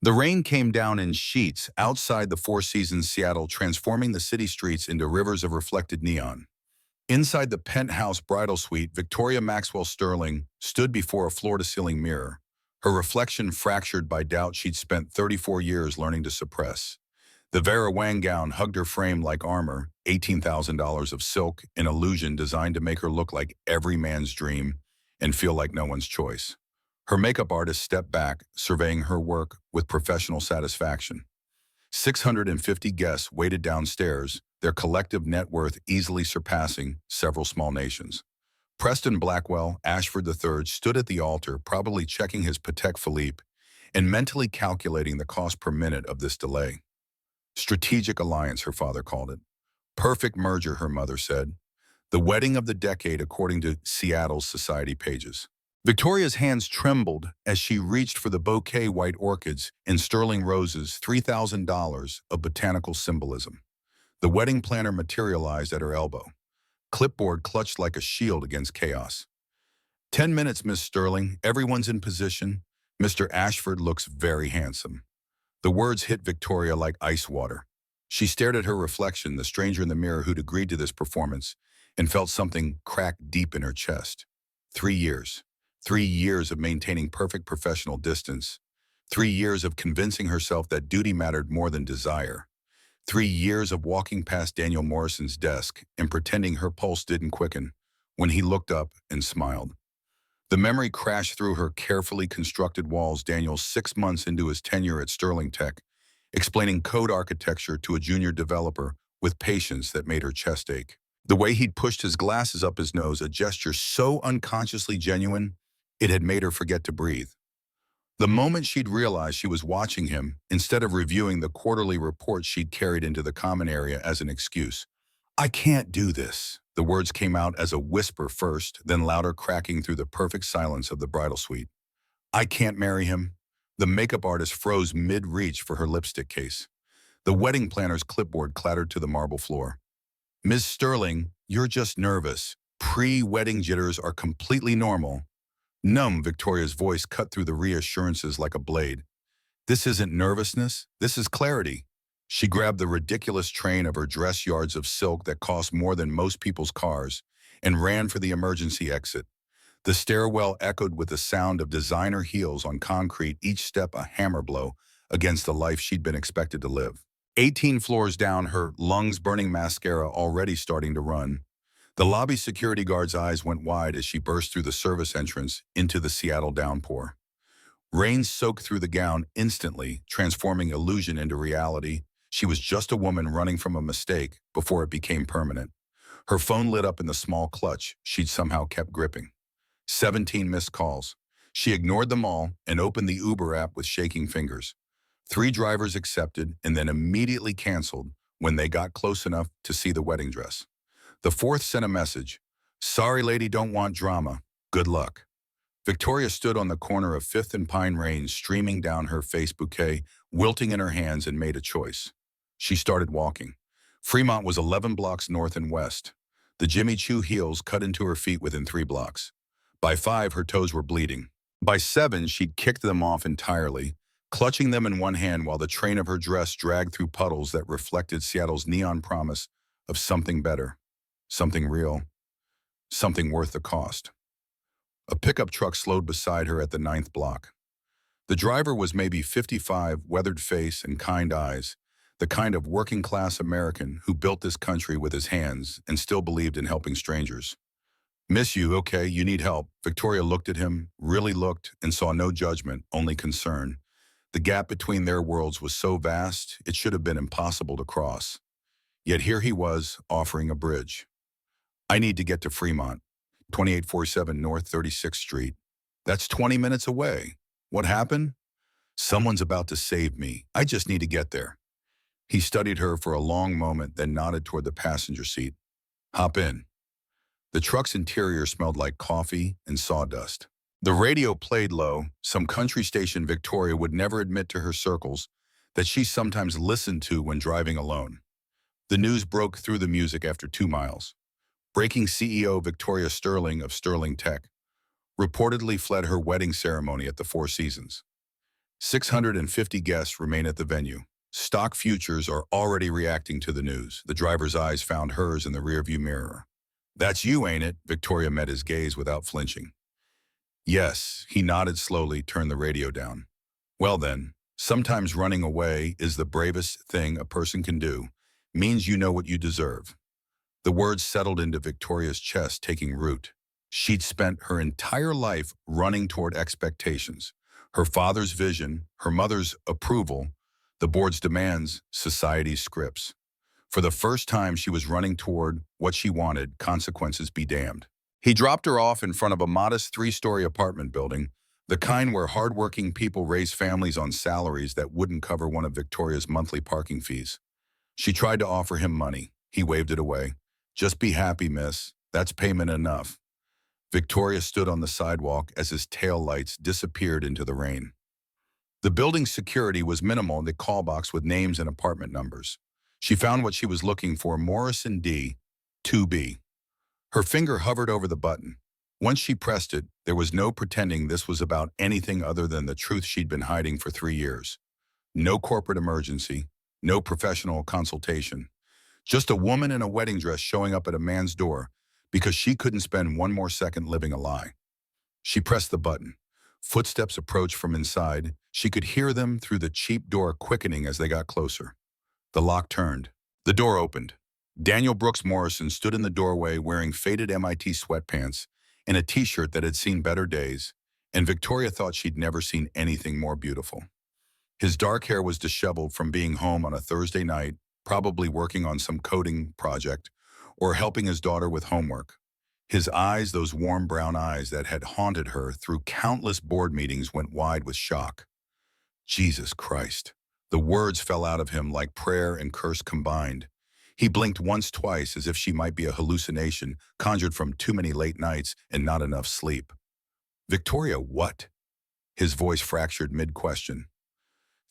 The rain came down in sheets outside the Four Seasons Seattle, transforming the city streets into rivers of reflected neon. Inside the penthouse bridal suite, Victoria Maxwell Sterling stood before a floor-to-ceiling mirror, her reflection fractured by doubt she'd spent 34 years learning to suppress. The Vera Wang gown hugged her frame like armor, $18,000 of silk, an illusion designed to make her look like every man's dream and feel like no one's choice. Her makeup artist stepped back, surveying her work with professional satisfaction. 650 guests waited downstairs, their collective net worth easily surpassing several small nations. Preston Blackwell, Ashford III, stood at the altar, probably checking his Patek Philippe and mentally calculating the cost per minute of this delay. Strategic alliance, her father called it. Perfect merger, her mother said. The wedding of the decade, according to Seattle's society pages. Victoria's hands trembled as she reached for the bouquet white orchids and sterling roses, $3,000 of botanical symbolism. The wedding planner materialized at her elbow. Clipboard clutched like a shield against chaos. 10 minutes, Miss Sterling. Everyone's in position. Mr. Ashford looks very handsome. The words hit Victoria like ice water. She stared at her reflection, the stranger in the mirror who'd agreed to this performance, and felt something crack deep in her chest. 3 years. 3 years of maintaining perfect professional distance. 3 years of convincing herself that duty mattered more than desire. 3 years of walking past Daniel Morrison's desk and pretending her pulse didn't quicken when he looked up and smiled. The memory crashed through her carefully constructed walls. Daniel, 6 months into his tenure at Sterling Tech, explaining code architecture to a junior developer with patience that made her chest ache. The way he'd pushed his glasses up his nose, a gesture so unconsciously genuine, it had made her forget to breathe. The moment she'd realized she was watching him, instead of reviewing the quarterly report she'd carried into the common area as an excuse. I can't do this. The words came out as a whisper first, then louder, cracking through the perfect silence of the bridal suite. I can't marry him. The makeup artist froze mid-reach for her lipstick case. The wedding planner's clipboard clattered to the marble floor. Ms. Sterling, you're just nervous. Pre-wedding jitters are completely normal. Numb, Victoria's voice cut through the reassurances like a blade. This isn't nervousness, this is clarity. She grabbed the ridiculous train of her dress, yards of silk that cost more than most people's cars, and ran for the emergency exit. The stairwell echoed with the sound of designer heels on concrete, each step a hammer blow against the life she'd been expected to live. 18 floors down, her lungs-burning mascara already starting to run. The lobby security guard's eyes went wide as she burst through the service entrance into the Seattle downpour. Rain soaked through the gown instantly, transforming illusion into reality. She was just a woman running from a mistake before it became permanent. Her phone lit up in the small clutch she'd somehow kept gripping. 17 missed calls. She ignored them all and opened the Uber app with shaking fingers. 3 drivers accepted and then immediately canceled when they got close enough to see the wedding dress. The 4th sent a message. Sorry, lady, don't want drama. Good luck. Victoria stood on the corner of 5th and Pine, rain streaming down her face, bouquet wilting in her hands, and made a choice. She started walking. Fremont was 11 blocks north and west. The Jimmy Choo heels cut into her feet within 3 blocks. By 5, her toes were bleeding. By 7, she'd kicked them off entirely, clutching them in one hand while the train of her dress dragged through puddles that reflected Seattle's neon promise of something better. Something real, something worth the cost. A pickup truck slowed beside her at the 9th block. The driver was maybe 55, weathered face and kind eyes, the kind of working-class American who built this country with his hands and still believed in helping strangers. Miss you, okay, you need help. Victoria looked at him, really looked, and saw no judgment, only concern. The gap between their worlds was so vast, it should have been impossible to cross. Yet here he was, offering a bridge. I need to get to Fremont, 2847 North 36th Street. That's 20 minutes away. What happened? Someone's about to save me. I just need to get there. He studied her for a long moment, then nodded toward the passenger seat. Hop in. The truck's interior smelled like coffee and sawdust. The radio played low, some country station Victoria would never admit to her circles that she sometimes listened to when driving alone. The news broke through the music after 2 miles. Breaking CEO Victoria Sterling of Sterling Tech reportedly fled her wedding ceremony at the Four Seasons. 650 guests remain at the venue. Stock futures are already reacting to the news. The driver's eyes found hers in the rearview mirror. That's you, ain't it? Victoria met his gaze without flinching. Yes, he nodded slowly, turned the radio down. Well then, sometimes running away is the bravest thing a person can do. Means you know what you deserve. The words settled into Victoria's chest, taking root. She'd spent her entire life running toward expectations. Her father's vision, her mother's approval, the board's demands, society's scripts. For the first time, she was running toward what she wanted, consequences be damned. He dropped her off in front of a modest three-story apartment building, the kind where hardworking people raise families on salaries that wouldn't cover one of Victoria's monthly parking fees. She tried to offer him money. He waved it away. Just be happy, miss. That's payment enough. Victoria stood on the sidewalk as his taillights disappeared into the rain. The building's security was minimal in the call box with names and apartment numbers. She found what she was looking for, Morrison D, 2B. Her finger hovered over the button. Once she pressed it, there was no pretending this was about anything other than the truth she'd been hiding for 3 years. No corporate emergency, no professional consultation. Just a woman in a wedding dress showing up at a man's door because she couldn't spend one more second living a lie. She pressed the button. Footsteps approached from inside. She could hear them through the cheap door quickening as they got closer. The lock turned. The door opened. Daniel Brooks Morrison stood in the doorway wearing faded MIT sweatpants and a t-shirt that had seen better days, and Victoria thought she'd never seen anything more beautiful. His dark hair was disheveled from being home on a Thursday night, probably working on some coding project or helping his daughter with homework. His eyes, those warm brown eyes that had haunted her through countless board meetings, went wide with shock. Jesus Christ. The words fell out of him like prayer and curse combined. He blinked once, twice, as if she might be a hallucination conjured from too many late nights and not enough sleep. Victoria, what? His voice fractured mid-question.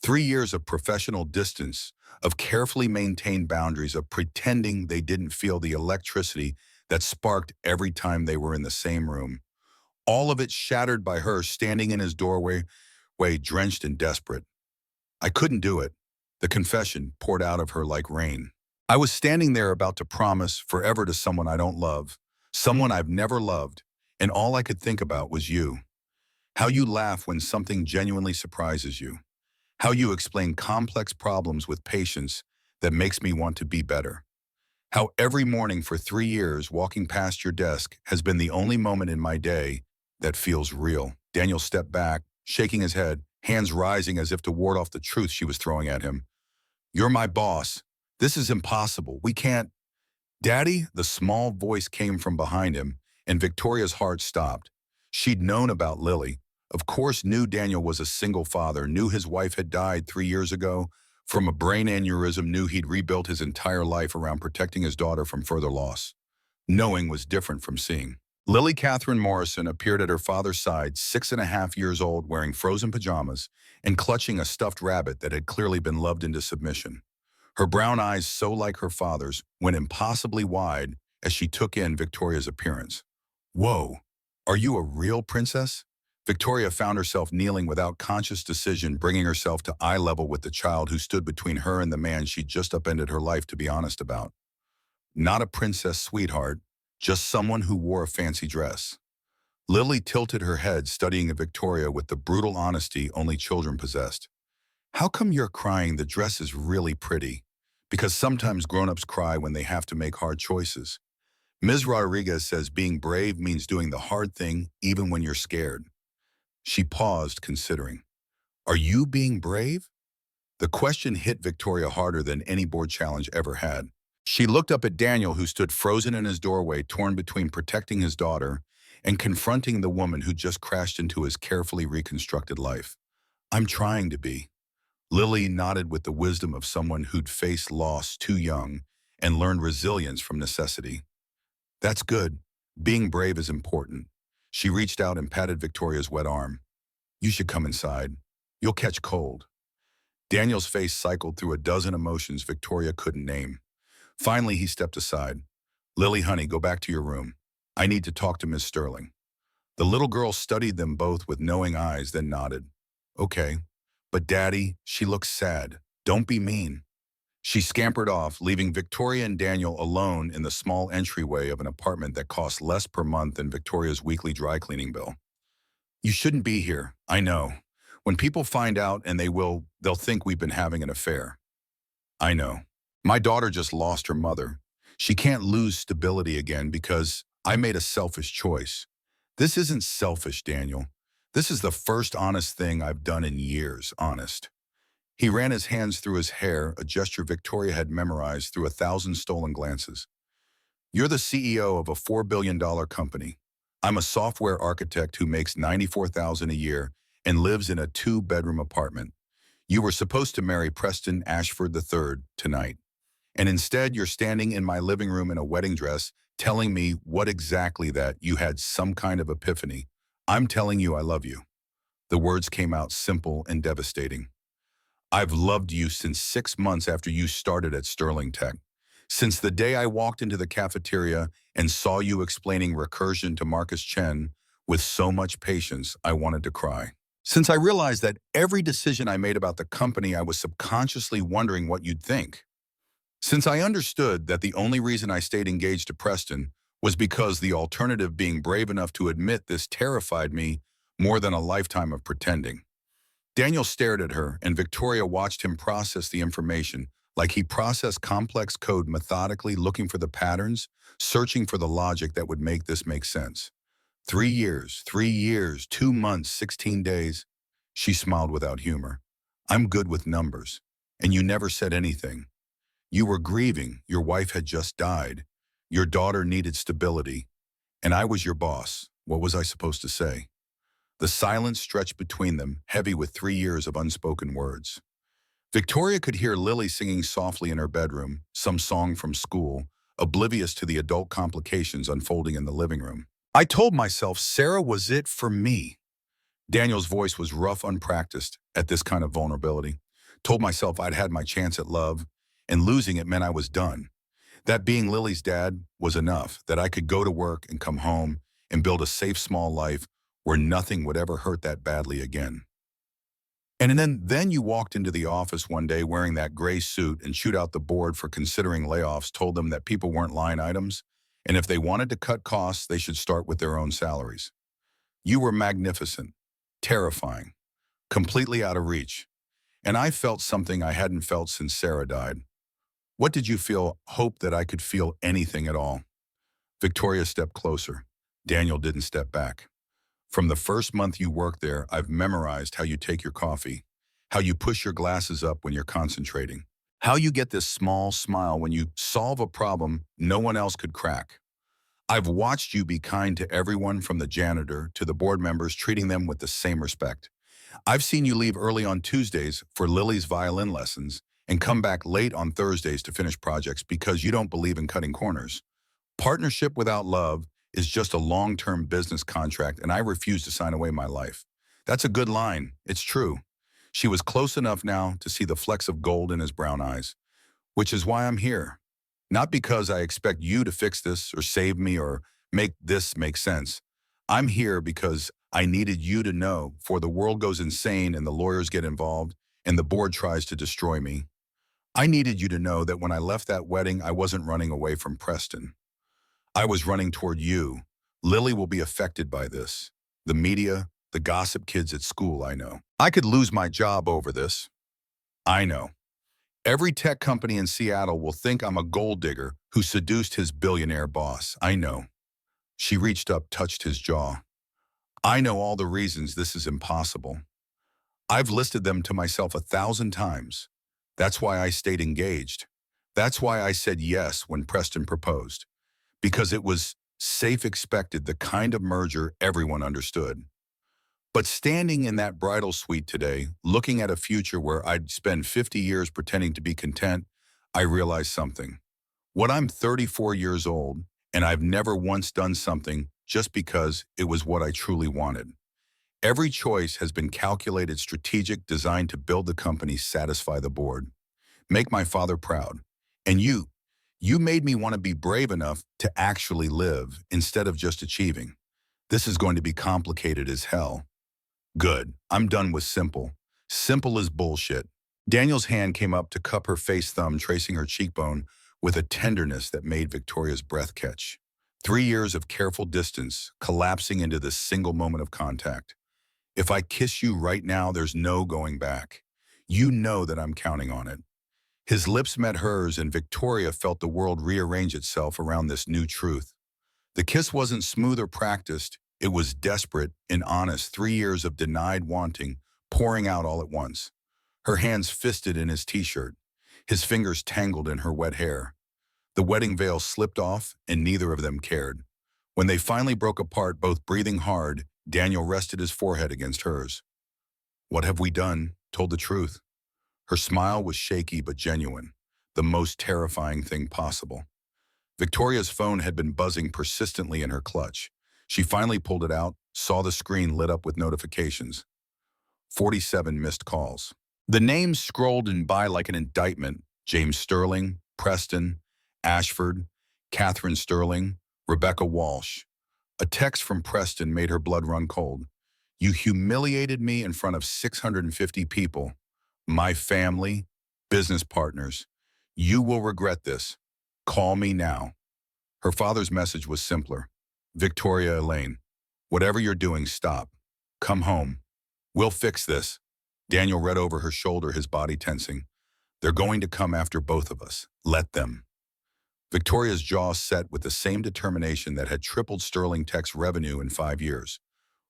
3 years of professional distance, of carefully maintained boundaries, of pretending they didn't feel the electricity that sparked every time they were in the same room. All of it shattered by her standing in his doorway, drenched and desperate. I couldn't do it. The confession poured out of her like rain. I was standing there about to promise forever to someone I don't love, someone I've never loved, and all I could think about was you. How you laugh when something genuinely surprises you. How you explain complex problems with patience that makes me want to be better. How every morning for 3 years walking past your desk has been the only moment in my day that feels real. Daniel stepped back, shaking his head, hands rising as if to ward off the truth she was throwing at him. You're my boss. This is impossible. We can't. Daddy, the small voice came from behind him, and Victoria's heart stopped. She'd known about Lily. Of course, knew Daniel was a single father, knew his wife had died 3 years ago from a brain aneurysm, knew he'd rebuilt his entire life around protecting his daughter from further loss. Knowing was different from seeing. Lily Catherine Morrison appeared at her father's side, 6.5 years old, wearing frozen pajamas and clutching a stuffed rabbit that had clearly been loved into submission. Her brown eyes, so like her father's, went impossibly wide as she took in Victoria's appearance. Whoa, are you a real princess? Victoria found herself kneeling without conscious decision, bringing herself to eye level with the child who stood between her and the man she'd just upended her life to be honest about. Not a princess, sweetheart, just someone who wore a fancy dress. Lily tilted her head, studying Victoria with the brutal honesty only children possessed. How come you're crying? The dress is really pretty. Because sometimes grown-ups cry when they have to make hard choices. Ms. Rodriguez says being brave means doing the hard thing even when you're scared. She paused, considering. Are you being brave? The question hit Victoria harder than any board challenge ever had. She looked up at Daniel, who stood frozen in his doorway, torn between protecting his daughter and confronting the woman who just crashed into his carefully reconstructed life. I'm trying to be. Lily nodded with the wisdom of someone who'd faced loss too young and learned resilience from necessity. That's good. Being brave is important. She reached out and patted Victoria's wet arm. You should come inside. You'll catch cold. Daniel's face cycled through a dozen emotions Victoria couldn't name. Finally, he stepped aside. Lily, honey, go back to your room. I need to talk to Miss Sterling. The little girl studied them both with knowing eyes, then nodded. Okay. But Daddy, she looks sad. Don't be mean. She scampered off, leaving Victoria and Daniel alone in the small entryway of an apartment that cost less per month than Victoria's weekly dry cleaning bill. You shouldn't be here, I know. When people find out, and they'll think we've been having an affair. I know. My daughter just lost her mother. She can't lose stability again because I made a selfish choice. This isn't selfish, Daniel. This is the first honest thing I've done in years, honest. He ran his hands through his hair, a gesture Victoria had memorized through 1,000 stolen glances. You're the CEO of a $4 billion company. I'm a software architect who makes $94,000 a year and lives in a 2-bedroom apartment. You were supposed to marry Preston Ashford III tonight. And instead, you're standing in my living room in a wedding dress telling me what exactly that you had some kind of epiphany. I'm telling you I love you. The words came out simple and devastating. I've loved you since 6 months after you started at Sterling Tech. Since the day I walked into the cafeteria and saw you explaining recursion to Marcus Chen with so much patience, I wanted to cry. Since I realized that every decision I made about the company, I was subconsciously wondering what you'd think. Since I understood that the only reason I stayed engaged to Preston was because the alternative, being brave enough to admit this, terrified me more than a lifetime of pretending. Daniel stared at her, and Victoria watched him process the information like he processed complex code, methodically looking for the patterns, searching for the logic that would make this make sense. 3 years, 2 months, 16 days. She smiled without humor. I'm good with numbers. And you never said anything. You were grieving. Your wife had just died. Your daughter needed stability. And I was your boss. What was I supposed to say? The silence stretched between them, heavy with 3 years of unspoken words. Victoria could hear Lily singing softly in her bedroom, some song from school, oblivious to the adult complications unfolding in the living room. I told myself Sarah was it for me. Daniel's voice was rough, unpracticed at this kind of vulnerability. Told myself I'd had my chance at love, and losing it meant I was done. That being Lily's dad was enough, that I could go to work and come home and build a safe, small life where nothing would ever hurt that badly again. And then you walked into the office one day wearing that gray suit and chewed out the board for considering layoffs, told them that people weren't line items, and if they wanted to cut costs, they should start with their own salaries. You were magnificent, terrifying, completely out of reach. And I felt something I hadn't felt since Sarah died. What did you feel? Hope that I could feel anything at all. Victoria stepped closer. Daniel didn't step back. From the first month you worked there, I've memorized how you take your coffee, how you push your glasses up when you're concentrating, how you get this small smile when you solve a problem no one else could crack. I've watched you be kind to everyone from the janitor to the board members, treating them with the same respect. I've seen you leave early on Tuesdays for Lily's violin lessons and come back late on Thursdays to finish projects because you don't believe in cutting corners. Partnership without love is just a long-term business contract, and I refuse to sign away my life. That's a good line. It's true. She was close enough now to see the flecks of gold in his brown eyes, which is why I'm here. Not because I expect you to fix this or save me or make this make sense. I'm here because I needed you to know, before the world goes insane and the lawyers get involved and the board tries to destroy me. I needed you to know that when I left that wedding, I wasn't running away from Preston. I was running toward you. Lily will be affected by this. The media, the gossip kids at school, I know. I could lose my job over this. I know. Every tech company in Seattle will think I'm a gold digger who seduced his billionaire boss. I know. She reached up, touched his jaw. I know all the reasons this is impossible. I've listed them to myself 1,000 times. That's why I stayed engaged. That's why I said yes when Preston proposed. Because it was safe, expected, the kind of merger everyone understood. But standing in that bridal suite today, looking at a future where I'd spend 50 years pretending to be content, I realized something. What, I'm 34 years old, and I've never once done something just because it was what I truly wanted. Every choice has been calculated, strategic, designed to build the company, satisfy the board, make my father proud. And you made me want to be brave enough to actually live instead of just achieving. This is going to be complicated as hell. Good. I'm done with simple. Simple as bullshit. Daniel's hand came up to cup her face thumb, tracing her cheekbone with a tenderness that made Victoria's breath catch. 3 years of careful distance collapsing into this single moment of contact. If I kiss you right now, there's no going back. You know that I'm counting on it. His lips met hers, and Victoria felt the world rearrange itself around this new truth. The kiss wasn't smooth or practiced. It was desperate and honest, 3 years of denied wanting, pouring out all at once. Her hands fisted in his t-shirt, his fingers tangled in her wet hair. The wedding veil slipped off, and neither of them cared. When they finally broke apart, both breathing hard, Daniel rested his forehead against hers. "What have we done?" Told the truth. Her smile was shaky but genuine, the most terrifying thing possible. Victoria's phone had been buzzing persistently in her clutch. She finally pulled it out, saw the screen lit up with notifications. 47 missed calls. The names scrolled in by like an indictment: James Sterling, Preston, Ashford, Catherine Sterling, Rebecca Walsh. A text from Preston made her blood run cold. "You humiliated me in front of 650 people. My family, business partners. You will regret this. Call me now." Her father's message was simpler. "Victoria Elaine, whatever you're doing, stop. Come home. We'll fix this." Daniel read over her shoulder, his body tensing. "They're going to come after both of us. Let them." Victoria's jaw set with the same determination that had tripled Sterling Tech's revenue in 5 years.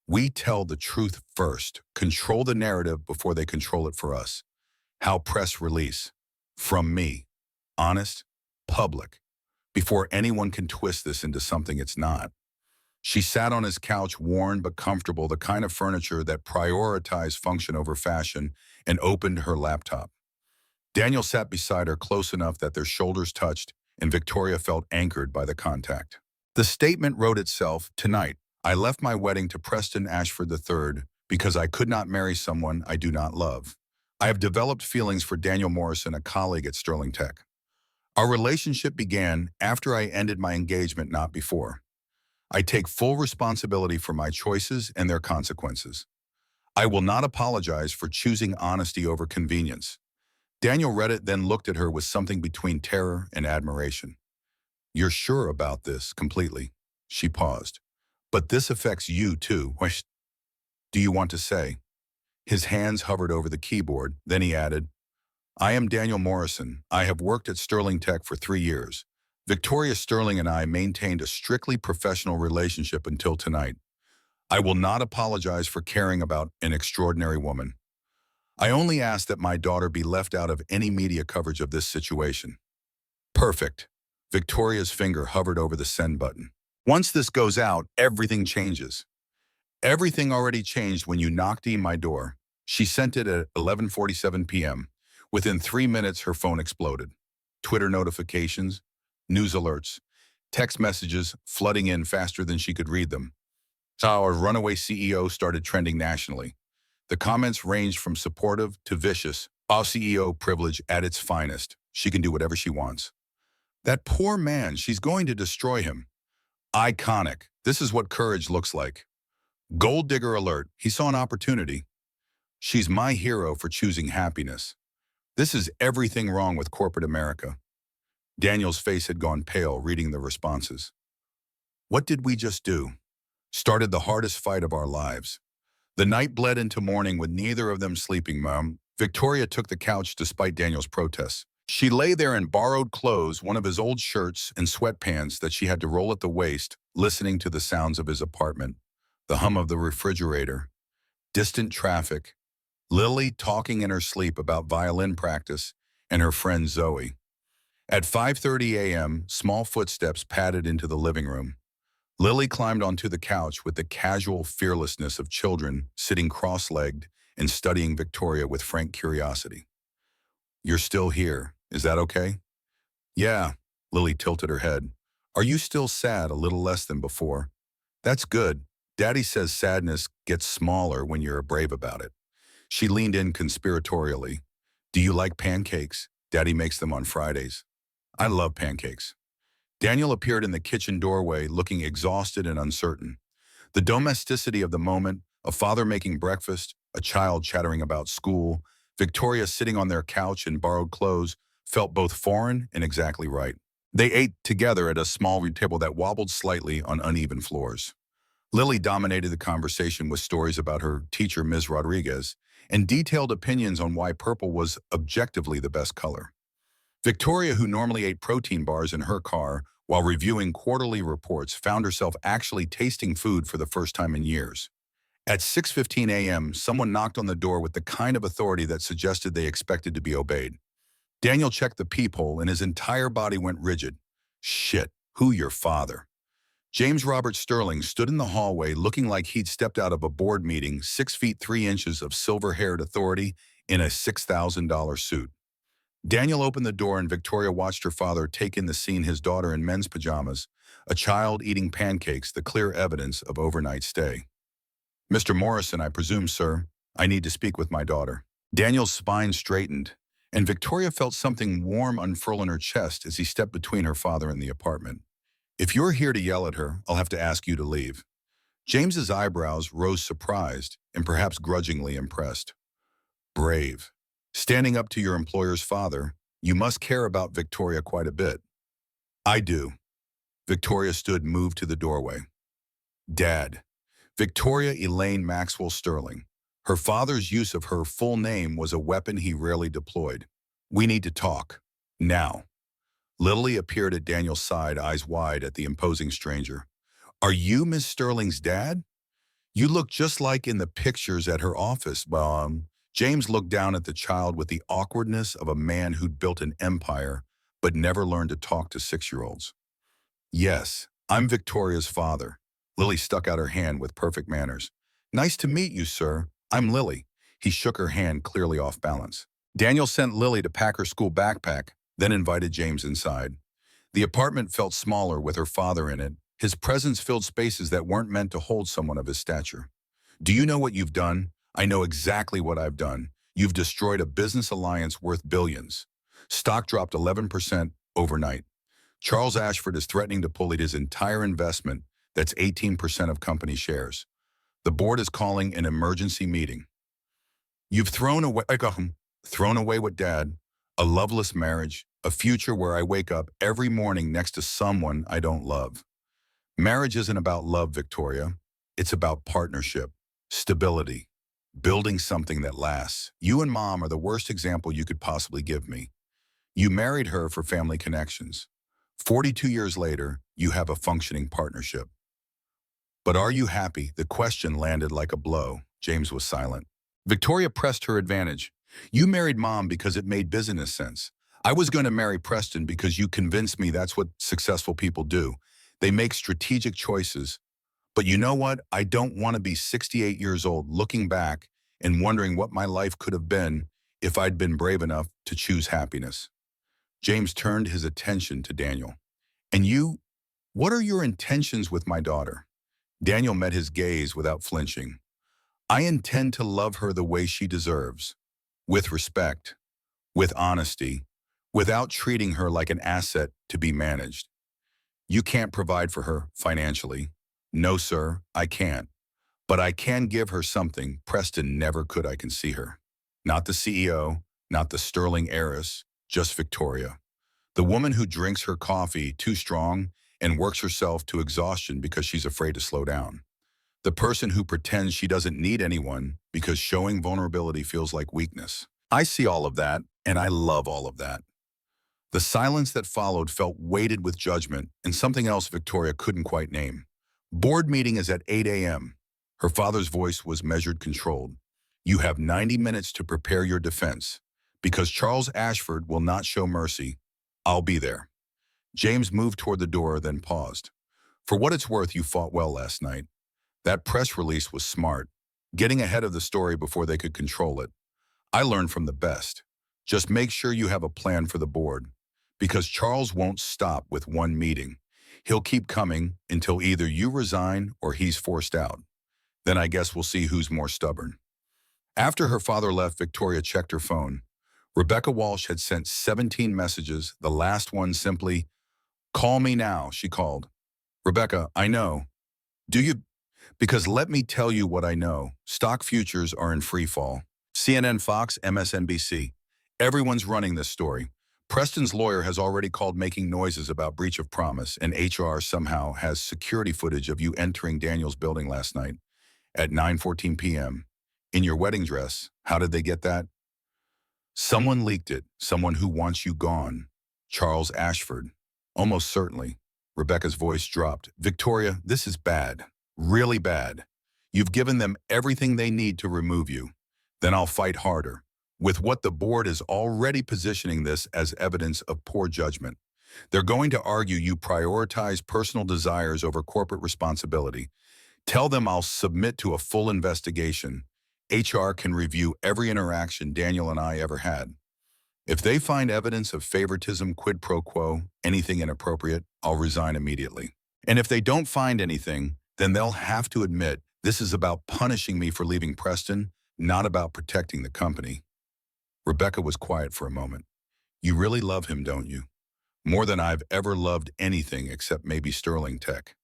"We tell the truth first. Control the narrative before they control it for us. How press release. From me. Honest. Public. Before anyone can twist this into something it's not." She sat on his couch, worn but comfortable, the kind of furniture that prioritized function over fashion, and opened her laptop. Daniel sat beside her, close enough that their shoulders touched, and Victoria felt anchored by the contact. The statement wrote itself: "Tonight, I left my wedding to Preston Ashford III because I could not marry someone I do not love. I have developed feelings for Daniel Morrison, a colleague at Sterling Tech. Our relationship began after I ended my engagement, not before. I take full responsibility for my choices and their consequences. I will not apologize for choosing honesty over convenience." Daniel read it, then looked at her with something between terror and admiration. "You're sure about this?" "Completely." She paused. "But this affects you too. What do you want to say?" His hands hovered over the keyboard. Then he added, "I am Daniel Morrison. I have worked at Sterling Tech for 3 years. Victoria Sterling and I maintained a strictly professional relationship until tonight. I will not apologize for caring about an extraordinary woman. I only ask that my daughter be left out of any media coverage of this situation." "Perfect." Victoria's finger hovered over the send button. "Once this goes out, everything changes." "Everything already changed when you knocked on my door." She sent it at 11:47 p.m. Within 3 minutes, her phone exploded. Twitter notifications, news alerts, text messages flooding in faster than she could read them. Our runaway CEO started trending nationally. The comments ranged from supportive to vicious. Our CEO privilege at its finest. She can do whatever she wants. That poor man, she's going to destroy him. Iconic. This is what courage looks like. Gold digger alert. He saw an opportunity. She's my hero for choosing happiness. This is everything wrong with corporate America. Daniel's face had gone pale, reading the responses. What did we just do? Started the hardest fight of our lives. The night bled into morning with neither of them sleeping, Mom. Victoria took the couch despite Daniel's protests. She lay there in borrowed clothes, one of his old shirts and sweatpants that she had to roll at the waist, listening to the sounds of his apartment, the hum of the refrigerator, distant traffic, Lily talking in her sleep about violin practice, and her friend Zoe. At 5:30 a.m., small footsteps padded into the living room. Lily climbed onto the couch with the casual fearlessness of children sitting cross-legged and studying Victoria with frank curiosity. "You're still here. Is that okay?" "Yeah," Lily tilted her head. "Are you still sad, a little less than before?" "That's good. Daddy says sadness gets smaller when you're brave about it." She leaned in conspiratorially. "Do you like pancakes? Daddy makes them on Fridays." "I love pancakes." Daniel appeared in the kitchen doorway, looking exhausted and uncertain. The domesticity of the moment, a father making breakfast, a child chattering about school, Victoria sitting on their couch in borrowed clothes, felt both foreign and exactly right. They ate together at a small table that wobbled slightly on uneven floors. Lily dominated the conversation with stories about her teacher, Ms. Rodriguez, and detailed opinions on why purple was objectively the best color. Victoria, who normally ate protein bars in her car while reviewing quarterly reports, found herself actually tasting food for the first time in years. At 6:15 a.m., someone knocked on the door with the kind of authority that suggested they expected to be obeyed. Daniel checked the peephole and his entire body went rigid. Shit, who your father? James Robert Sterling stood in the hallway looking like he'd stepped out of a board meeting, 6 feet 3 inches of silver-haired authority in a $6,000 suit. Daniel opened the door and Victoria watched her father take in the scene, his daughter in men's pajamas, a child eating pancakes, the clear evidence of overnight stay. Mr. Morrison, I presume, sir. I need to speak with my daughter. Daniel's spine straightened, and Victoria felt something warm unfurl in her chest as he stepped between her father and the apartment. If you're here to yell at her, I'll have to ask you to leave. James's eyebrows rose, surprised and perhaps grudgingly impressed. Brave. Standing up to your employer's father, you must care about Victoria quite a bit. I do. Victoria stood, moved to the doorway. Dad. Victoria Elaine Maxwell Sterling. Her father's use of her full name was a weapon he rarely deployed. We need to talk. Now. Lily appeared at Daniel's side, eyes wide at the imposing stranger. Are you Miss Sterling's dad? You look just like in the pictures at her office. James looked down at the child with the awkwardness of a man who'd built an empire but never learned to talk to 6-year-olds. Yes, I'm Victoria's father. Lily stuck out her hand with perfect manners. Nice to meet you, sir. I'm Lily. He shook her hand, clearly off balance. Daniel sent Lily to pack her school backpack, then invited James inside. The apartment felt smaller with her father in it. His presence filled spaces that weren't meant to hold someone of his stature. Do you know what you've done? I know exactly what I've done. You've destroyed a business alliance worth billions. Stock dropped 11% overnight. Charles Ashford is threatening to pull his entire investment, that's 18% of company shares. The board is calling an emergency meeting. You've thrown away what, Dad? A loveless marriage, a future where I wake up every morning next to someone I don't love. Marriage isn't about love, Victoria. It's about partnership, stability, building something that lasts. You and Mom are the worst example you could possibly give me. You married her for family connections. 42 years later, you have a functioning partnership. But are you happy? The question landed like a blow. James was silent. Victoria pressed her advantage. You married Mom because it made business sense. I was going to marry Preston because you convinced me that's what successful people do. They make strategic choices. But you know what? I don't want to be 68 years old looking back and wondering what my life could have been if I'd been brave enough to choose happiness. James turned his attention to Daniel. And you, what are your intentions with my daughter? Daniel met his gaze without flinching. I intend to love her the way she deserves, with respect, with honesty, without treating her like an asset to be managed. You can't provide for her financially. No, sir, I can't. But I can give her something Preston never could. I can see her. Not the CEO, not the sterling heiress, just Victoria. The woman who drinks her coffee too strong and works herself to exhaustion because she's afraid to slow down. The person who pretends she doesn't need anyone because showing vulnerability feels like weakness. I see all of that, and I love all of that. The silence that followed felt weighted with judgment and something else Victoria couldn't quite name. Board meeting is at 8 a.m. Her father's voice was measured, controlled. You have 90 minutes to prepare your defense. Because Charles Ashford will not show mercy, I'll be there. James moved toward the door, then paused. For what it's worth, you fought well last night. That press release was smart, getting ahead of the story before they could control it. I learned from the best. Just make sure you have a plan for the board. Because Charles won't stop with one meeting. He'll keep coming until either you resign or he's forced out. Then I guess we'll see who's more stubborn. After her father left, Victoria checked her phone. Rebecca Walsh had sent 17 messages, the last one simply, "Call me now," she called. Rebecca, I know. Do you? Because let me tell you what I know. Stock futures are in free fall. CNN, Fox, MSNBC. Everyone's running this story. Preston's lawyer has already called making noises about breach of promise, and HR somehow has security footage of you entering Daniel's building last night at 9:14 p.m. in your wedding dress. How did they get that? Someone leaked it. Someone who wants you gone. Charles Ashford. Almost certainly. Rebecca's voice dropped. Victoria, this is bad. Really bad. You've given them everything they need to remove you. Then I'll fight harder. With what the board is already positioning this as evidence of poor judgment. They're going to argue you prioritize personal desires over corporate responsibility. Tell them I'll submit to a full investigation. HR can review every interaction Daniel and I ever had. If they find evidence of favoritism, quid pro quo, anything inappropriate, I'll resign immediately. And if they don't find anything, then they'll have to admit this is about punishing me for leaving Preston, not about protecting the company. Rebecca was quiet for a moment. You really love him, don't you? More than I've ever loved anything except maybe Sterling Tech.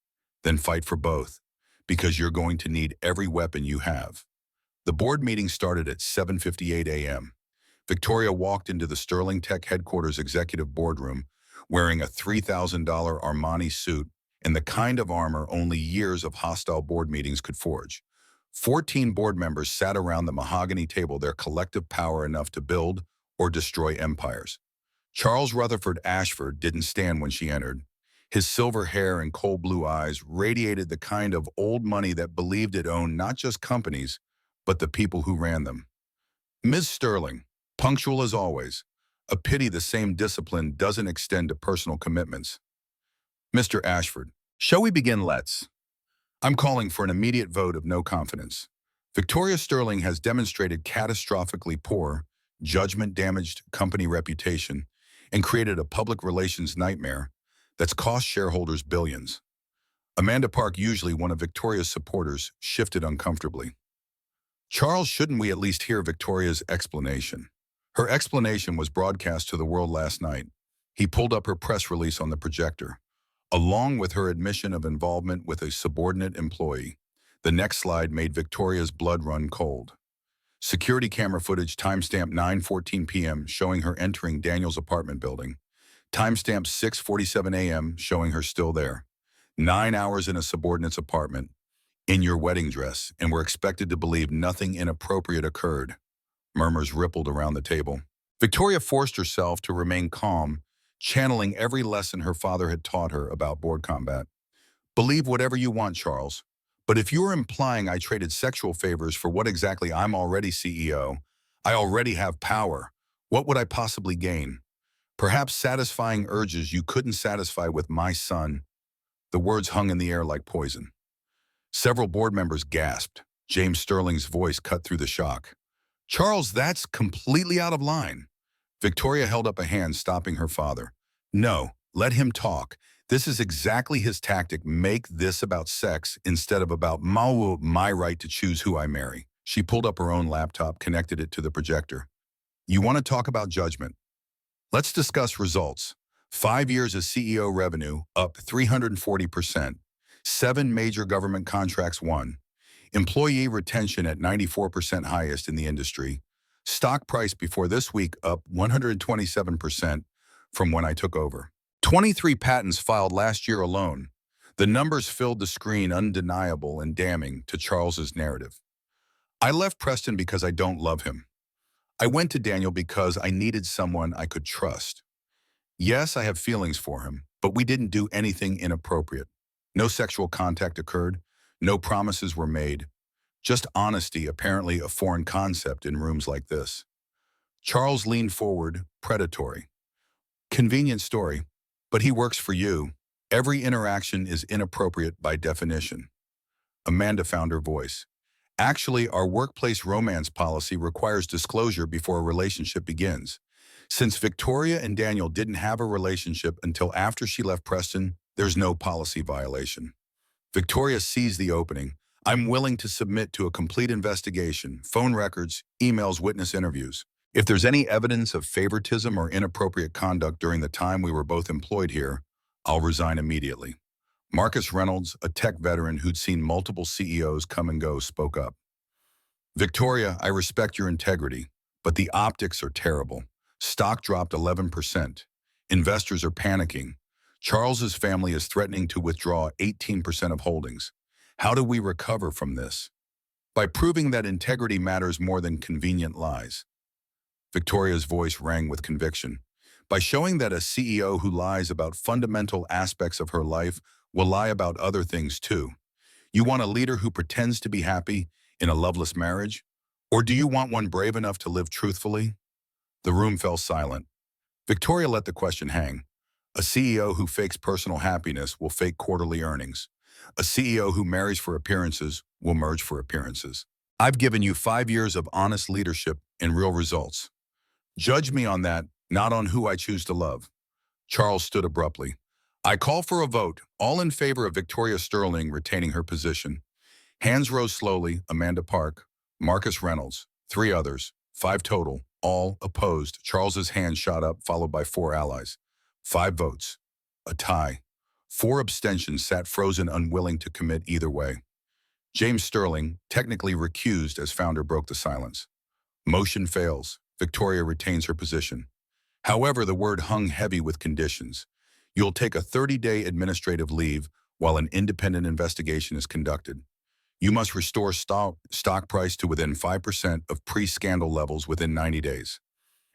Then fight for both, because you're going to need every weapon you have. The board meeting started at 7:58 a.m. Victoria walked into the Sterling Tech headquarters executive boardroom wearing a $3,000 Armani suit and the kind of armor only years of hostile board meetings could forge. 14 board members sat around the mahogany table, their collective power enough to build or destroy empires. Charles Rutherford Ashford didn't stand when she entered. His silver hair and cold blue eyes radiated the kind of old money that believed it owned not just companies, but the people who ran them. Ms. Sterling, punctual as always. A pity the same discipline doesn't extend to personal commitments. Mr. Ashford, shall we begin? Let's. I'm calling for an immediate vote of no confidence. Victoria Sterling has demonstrated catastrophically poor, judgment-damaged company reputation and created a public relations nightmare that's cost shareholders billions. Amanda Park, usually one of Victoria's supporters, shifted uncomfortably. Charles, shouldn't we at least hear Victoria's explanation? Her explanation was broadcast to the world last night. He pulled up her press release on the projector, along with her admission of involvement with a subordinate employee. The next slide made Victoria's blood run cold. Security camera footage timestamp 9:14 p.m. showing her entering Daniel's apartment building. Timestamp 6:47 a.m. showing her still there. 9 hours in a subordinate's apartment, in your wedding dress, and we're expected to believe nothing inappropriate occurred. Murmurs rippled around the table. Victoria forced herself to remain calm, channeling every lesson her father had taught her about board combat. Believe whatever you want, Charles. But if you're implying I traded sexual favors for what exactly I'm already CEO, I already have power, what would I possibly gain? Perhaps satisfying urges you couldn't satisfy with my son. The words hung in the air like poison. Several board members gasped. James Sterling's voice cut through the shock. Charles, that's completely out of line. Victoria held up a hand, stopping her father. No, let him talk. This is exactly his tactic. Make this about sex instead of about my right to choose who I marry. She pulled up her own laptop, connected it to the projector. You want to talk about judgment? Let's discuss results. 5 years as CEO, revenue up 340%. 7 major government contracts won. Employee retention at 94%, highest in the industry. Stock price before this week up 127% from when I took over. 23 patents filed last year alone. The numbers filled the screen, undeniable and damning to Charles's narrative. I left Preston because I don't love him. I went to Daniel because I needed someone I could trust. Yes, I have feelings for him, but we didn't do anything inappropriate. No sexual contact occurred. No promises were made. Just honesty, apparently a foreign concept in rooms like this. Charles leaned forward, predatory. Convenient story, but he works for you. Every interaction is inappropriate by definition. Amanda found her voice. Actually, our workplace romance policy requires disclosure before a relationship begins. Since Victoria and Daniel didn't have a relationship until after she left Preston, there's no policy violation. Victoria seized the opening. I'm willing to submit to a complete investigation, phone records, emails, witness interviews. If there's any evidence of favoritism or inappropriate conduct during the time we were both employed here, I'll resign immediately. Marcus Reynolds, a tech veteran who'd seen multiple CEOs come and go, spoke up. Victoria, I respect your integrity, but the optics are terrible. Stock dropped 11%. Investors are panicking. Charles's family is threatening to withdraw 18% of holdings. How do we recover from this? By proving that integrity matters more than convenient lies. Victoria's voice rang with conviction. By showing that a CEO who lies about fundamental aspects of her life will lie about other things too. You want a leader who pretends to be happy in a loveless marriage? Or do you want one brave enough to live truthfully? The room fell silent. Victoria let the question hang. A CEO who fakes personal happiness will fake quarterly earnings. A CEO who marries for appearances will merge for appearances. I've given you 5 years of honest leadership and real results. Judge me on that, not on who I choose to love. Charles stood abruptly. I call for a vote, all in favor of Victoria Sterling retaining her position. Hands rose slowly, Amanda Park, Marcus Reynolds, 3 others, 5 total, all opposed. Charles's hand shot up, followed by 4 allies. 5 votes. A tie. 4 abstentions sat frozen, unwilling to commit either way. James Sterling, technically recused as founder, broke the silence. Motion fails. Victoria retains her position. However, the word hung heavy with conditions. You'll take a 30-day administrative leave while an independent investigation is conducted. You must restore stock price to within 5% of pre-scandal levels within 90 days.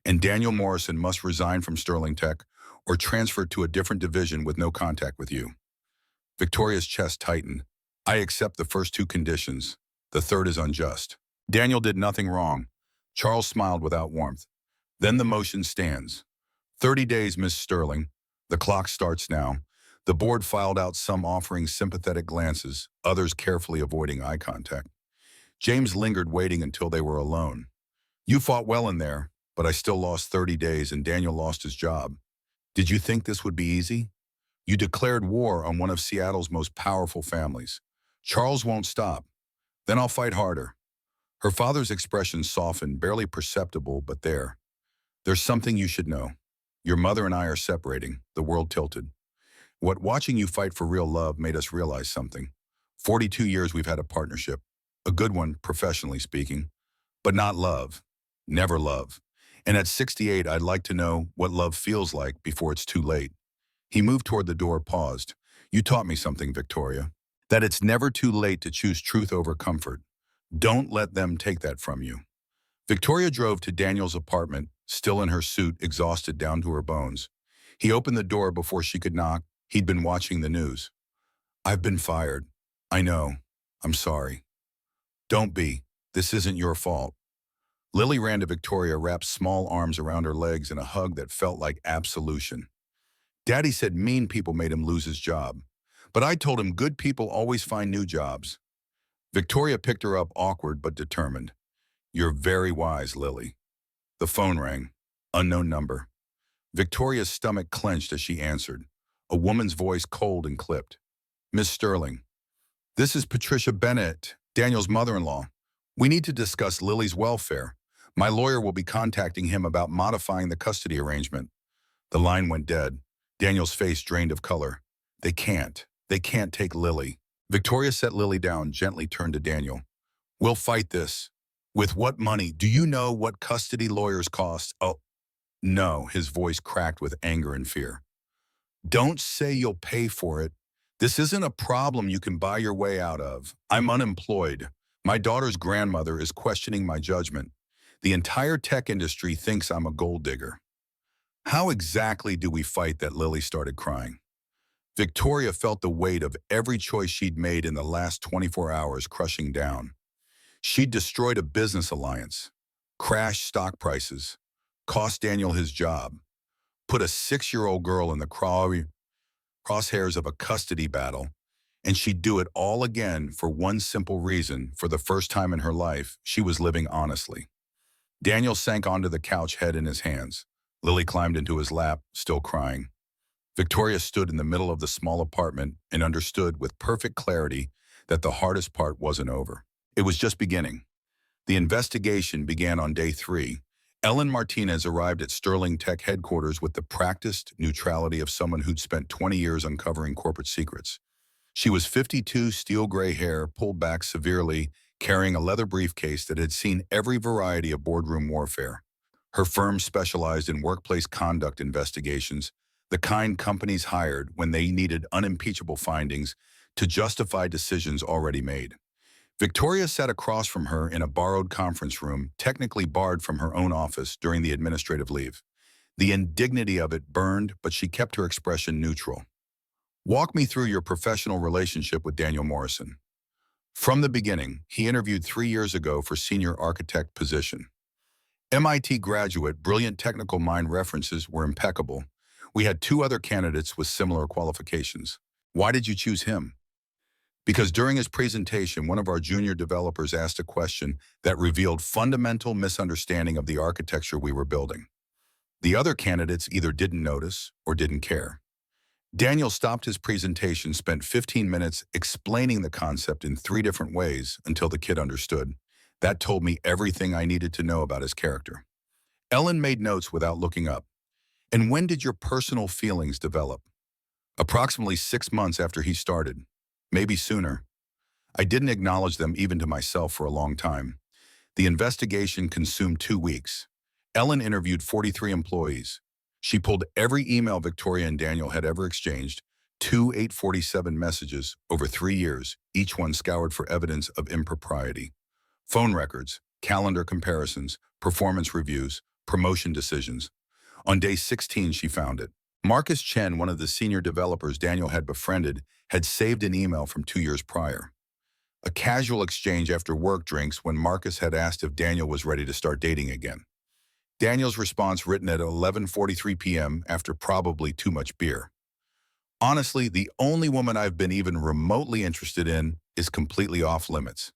And Daniel Morrison must resign from Sterling Tech or transfer to a different division with no contact with you. Victoria's chest tightened. I accept the first 2 conditions. The third is unjust. Daniel did nothing wrong. Charles smiled without warmth. Then the motion stands. 30 days, Miss Sterling. The clock starts now. The board filed out, some offering sympathetic glances, others carefully avoiding eye contact. James lingered, waiting until they were alone. You fought well in there, but I still lost 30 days and Daniel lost his job. Did you think this would be easy? You declared war on one of Seattle's most powerful families. Charles won't stop. Then I'll fight harder. Her father's expression softened, barely perceptible, but there. There's something you should know. Your mother and I are separating. The world tilted. Watching you fight for real love made us realize something. 42 years we've had a partnership. A good one, professionally speaking. But not love. Never love. And at 68, I'd like to know what love feels like before it's too late. He moved toward the door, paused. You taught me something, Victoria. That it's never too late to choose truth over comfort. Don't let them take that from you. Victoria drove to Daniel's apartment, still in her suit, exhausted down to her bones. He opened the door before she could knock. He'd been watching the news. I've been fired. I know. I'm sorry. Don't be. This isn't your fault. Lily ran to Victoria, wrapped small arms around her legs in a hug that felt like absolution. Daddy said mean people made him lose his job. But I told him good people always find new jobs. Victoria picked her up, awkward but determined. You're very wise, Lily. The phone rang. Unknown number. Victoria's stomach clenched as she answered. A woman's voice, cold and clipped. Miss Sterling. This is Patricia Bennett, Daniel's mother-in-law. We need to discuss Lily's welfare. My lawyer will be contacting him about modifying the custody arrangement. The line went dead. Daniel's face drained of color. They can't take Lily. Victoria set Lily down, gently turned to Daniel. We'll fight this. With what money? Do you know what custody lawyers cost? Oh, no, his voice cracked with anger and fear. Don't say you'll pay for it. This isn't a problem you can buy your way out of. I'm unemployed. My daughter's grandmother is questioning my judgment. The entire tech industry thinks I'm a gold digger. How exactly do we fight that? Lily started crying. Victoria felt the weight of every choice she'd made in the last 24 hours crushing down. She'd destroyed a business alliance, crashed stock prices, cost Daniel his job, put a 6-year-old girl in the crosshairs of a custody battle, and she'd do it all again for one simple reason. For the first time in her life, she was living honestly. Daniel sank onto the couch, head in his hands. Lily climbed into his lap, still crying. Victoria stood in the middle of the small apartment and understood with perfect clarity that the hardest part wasn't over. It was just beginning. The investigation began on day 3. Ellen Martinez arrived at Sterling Tech headquarters with the practiced neutrality of someone who'd spent 20 years uncovering corporate secrets. She was 52, steel gray hair, pulled back severely, carrying a leather briefcase that had seen every variety of boardroom warfare. Her firm specialized in workplace conduct investigations, the kind companies hired when they needed unimpeachable findings to justify decisions already made. Victoria sat across from her in a borrowed conference room, technically barred from her own office during the administrative leave. The indignity of it burned, but she kept her expression neutral. Walk me through your professional relationship with Daniel Morrison. From the beginning, he interviewed 3 years ago for senior architect position. MIT graduate, brilliant technical mind references were impeccable. We had two other candidates with similar qualifications. Why did you choose him? Because during his presentation, one of our junior developers asked a question that revealed fundamental misunderstanding of the architecture we were building. The other candidates either didn't notice or didn't care. Daniel stopped his presentation, spent 15 minutes explaining the concept in 3 different ways until the kid understood. That told me everything I needed to know about his character. Ellen made notes without looking up. And when did your personal feelings develop? Approximately 6 months after he started. Maybe sooner. I didn't acknowledge them even to myself for a long time. The investigation consumed 2 weeks. Ellen interviewed 43 employees. She pulled every email Victoria and Daniel had ever exchanged, 847 messages over 3 years, each one scoured for evidence of impropriety. Phone records, calendar comparisons, performance reviews, promotion decisions. On day 16, she found it. Marcus Chen, one of the senior developers Daniel had befriended, had saved an email from 2 years prior. A casual exchange after work drinks when Marcus had asked if Daniel was ready to start dating again. Daniel's response written at 11:43 p.m. after probably too much beer. Honestly, the only woman I've been even remotely interested in is completely off limits.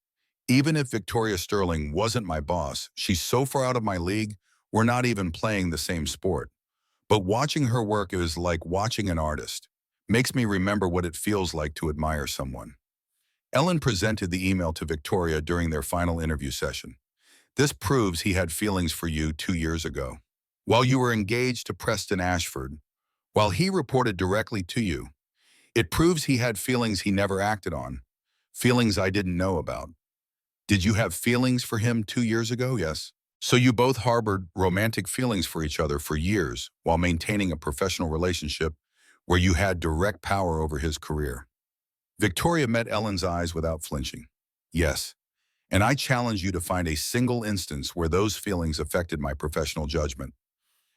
Even if Victoria Sterling wasn't my boss, she's so far out of my league, we're not even playing the same sport. But watching her work is like watching an artist. Makes me remember what it feels like to admire someone. Ellen presented the email to Victoria during their final interview session. This proves he had feelings for you 2 years ago. While you were engaged to Preston Ashford, while he reported directly to you, it proves he had feelings he never acted on, feelings I didn't know about. Did you have feelings for him 2 years ago? Yes. So you both harbored romantic feelings for each other for years while maintaining a professional relationship where you had direct power over his career. Victoria met Ellen's eyes without flinching. Yes. And I challenge you to find a single instance where those feelings affected my professional judgment.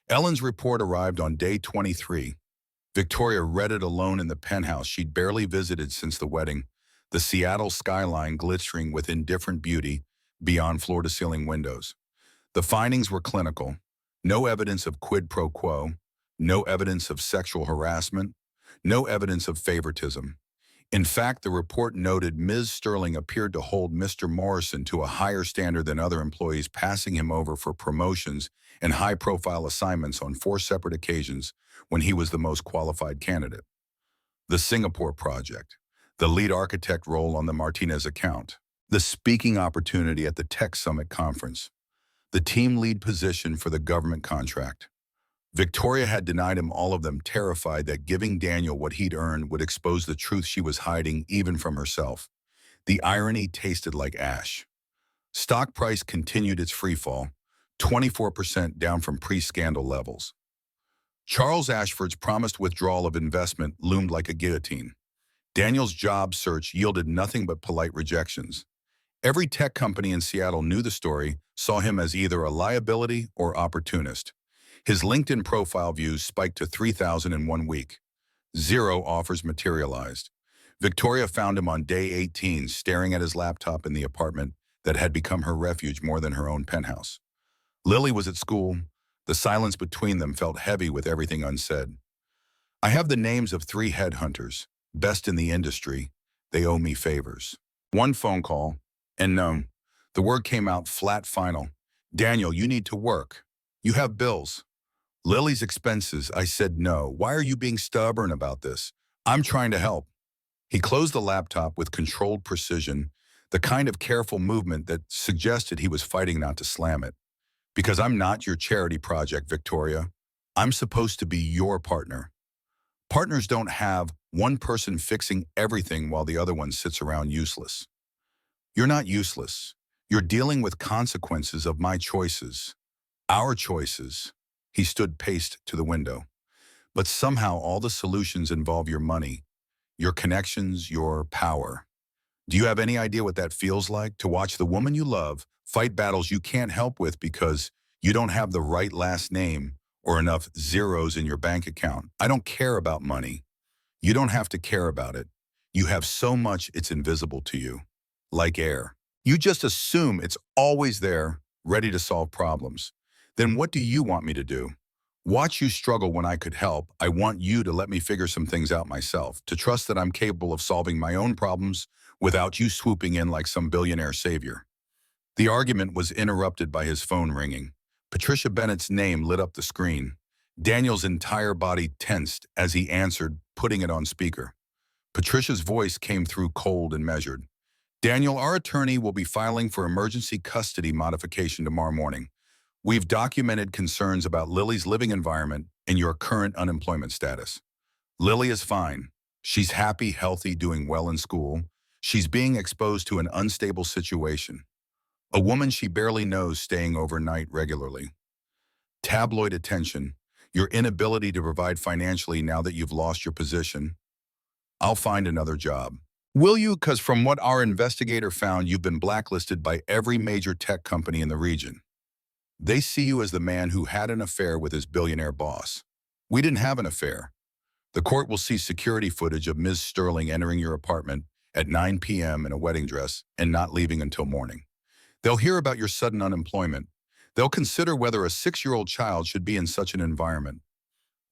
Ellen's report arrived on day 23. Victoria read it alone in the penthouse she'd barely visited since the wedding, the Seattle skyline glittering with indifferent beauty beyond floor-to-ceiling windows. The findings were clinical. No evidence of quid pro quo, no evidence of sexual harassment, no evidence of favoritism. In fact, the report noted Ms. Sterling appeared to hold Mr. Morrison to a higher standard than other employees, passing him over for promotions and high-profile assignments on 4 separate occasions when he was the most qualified candidate. The Singapore project, the lead architect role on the Martinez account, the speaking opportunity at the Tech Summit conference, the team lead position for the government contract. Victoria had denied him all of them, terrified that giving Daniel what he'd earned would expose the truth she was hiding even from herself. The irony tasted like ash. Stock price continued its freefall, 24% down from pre-scandal levels. Charles Ashford's promised withdrawal of investment loomed like a guillotine. Daniel's job search yielded nothing but polite rejections. Every tech company in Seattle knew the story, saw him as either a liability or opportunist. His LinkedIn profile views spiked to 3,000 in 1 week. 0 offers materialized. Victoria found him on day 18, staring at his laptop in the apartment that had become her refuge more than her own penthouse. Lily was at school. The silence between them felt heavy with everything unsaid. I have the names of 3 headhunters, best in the industry. They owe me favors. 1 phone call, and no. The word came out flat final. Daniel, you need to work. You have bills. Lily's expenses. I said no. Why are you being stubborn about this? I'm trying to help. He closed the laptop with controlled precision, the kind of careful movement that suggested he was fighting not to slam it. Because I'm not your charity project, Victoria. I'm supposed to be your partner. Partners don't have one person fixing everything while the other one sits around useless. You're not useless. You're dealing with consequences of my choices. Our choices. He stood paced to the window. But somehow all the solutions involve your money, your connections, your power. Do you have any idea what that feels like? To watch the woman you love fight battles you can't help with because you don't have the right last name or enough zeros in your bank account. I don't care about money. You don't have to care about it. You have so much it's invisible to you. Like air. You just assume it's always there, ready to solve problems. Then what do you want me to do? Watch you struggle when I could help. I want you to let me figure some things out myself, to trust that I'm capable of solving my own problems without you swooping in like some billionaire savior. The argument was interrupted by his phone ringing. Patricia Bennett's name lit up the screen. Daniel's entire body tensed as he answered, putting it on speaker. Patricia's voice came through cold and measured. Daniel, our attorney will be filing for emergency custody modification tomorrow morning. We've documented concerns about Lily's living environment and your current unemployment status. Lily is fine. She's happy, healthy, doing well in school. She's being exposed to an unstable situation. A woman she barely knows staying overnight regularly. Tabloid attention, your inability to provide financially now that you've lost your position. I'll find another job. Will you? Because from what our investigator found, you've been blacklisted by every major tech company in the region. They see you as the man who had an affair with his billionaire boss. We didn't have an affair. The court will see security footage of Ms. Sterling entering your apartment at 9 p.m. in a wedding dress and not leaving until morning. They'll hear about your sudden unemployment. They'll consider whether a 6-year-old child should be in such an environment.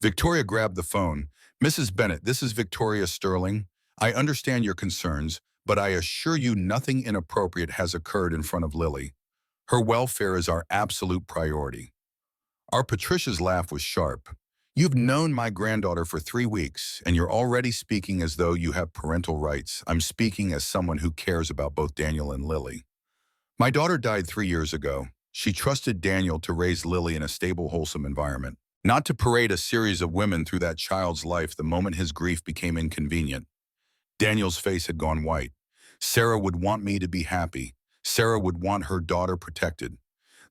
Victoria grabbed the phone. Mrs. Bennett, this is Victoria Sterling. I understand your concerns, but I assure you nothing inappropriate has occurred in front of Lily. Her welfare is our absolute priority. Our Patricia's laugh was sharp. You've known my granddaughter for 3 weeks, and you're already speaking as though you have parental rights. I'm speaking as someone who cares about both Daniel and Lily. My daughter died 3 years ago. She trusted Daniel to raise Lily in a stable, wholesome environment, not to parade a series of women through that child's life the moment his grief became inconvenient. Daniel's face had gone white. Sarah would want me to be happy. Sarah would want her daughter protected.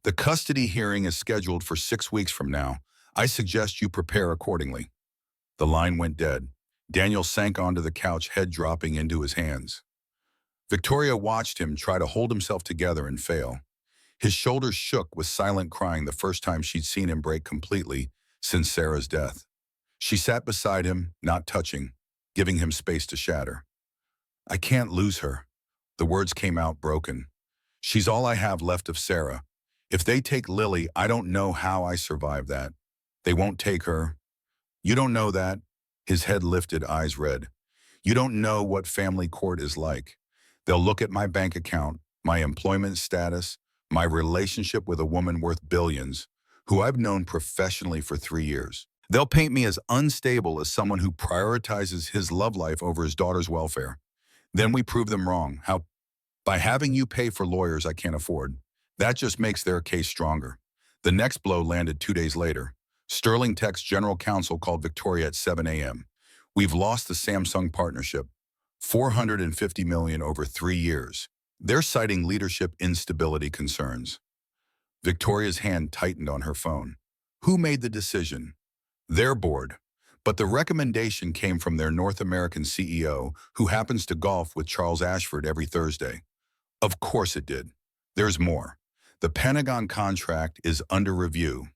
The custody hearing is scheduled for 6 weeks from now. I suggest you prepare accordingly. The line went dead. Daniel sank onto the couch, head dropping into his hands. Victoria watched him try to hold himself together and fail. His shoulders shook with silent crying, the first time she'd seen him break completely since Sarah's death. She sat beside him, not touching, giving him space to shatter. I can't lose her. The words came out broken. She's all I have left of Sarah. If they take Lily, I don't know how I survive that. They won't take her. You don't know that. His head lifted, eyes red. You don't know what family court is like. They'll look at my bank account, my employment status, my relationship with a woman worth billions, who I've known professionally for 3 years. They'll paint me as unstable as someone who prioritizes his love life over his daughter's welfare. Then we prove them wrong. How? By having you pay for lawyers I can't afford. That just makes their case stronger. The next blow landed 2 days later. Sterling Tech's general counsel called Victoria at 7 a.m. We've lost the Samsung partnership. $450 million over 3 years. They're citing leadership instability concerns. Victoria's hand tightened on her phone. Who made the decision? Their board. But the recommendation came from their North American CEO, who happens to golf with Charles Ashford every Thursday. Of course it did. There's more. The Pentagon contract is under review.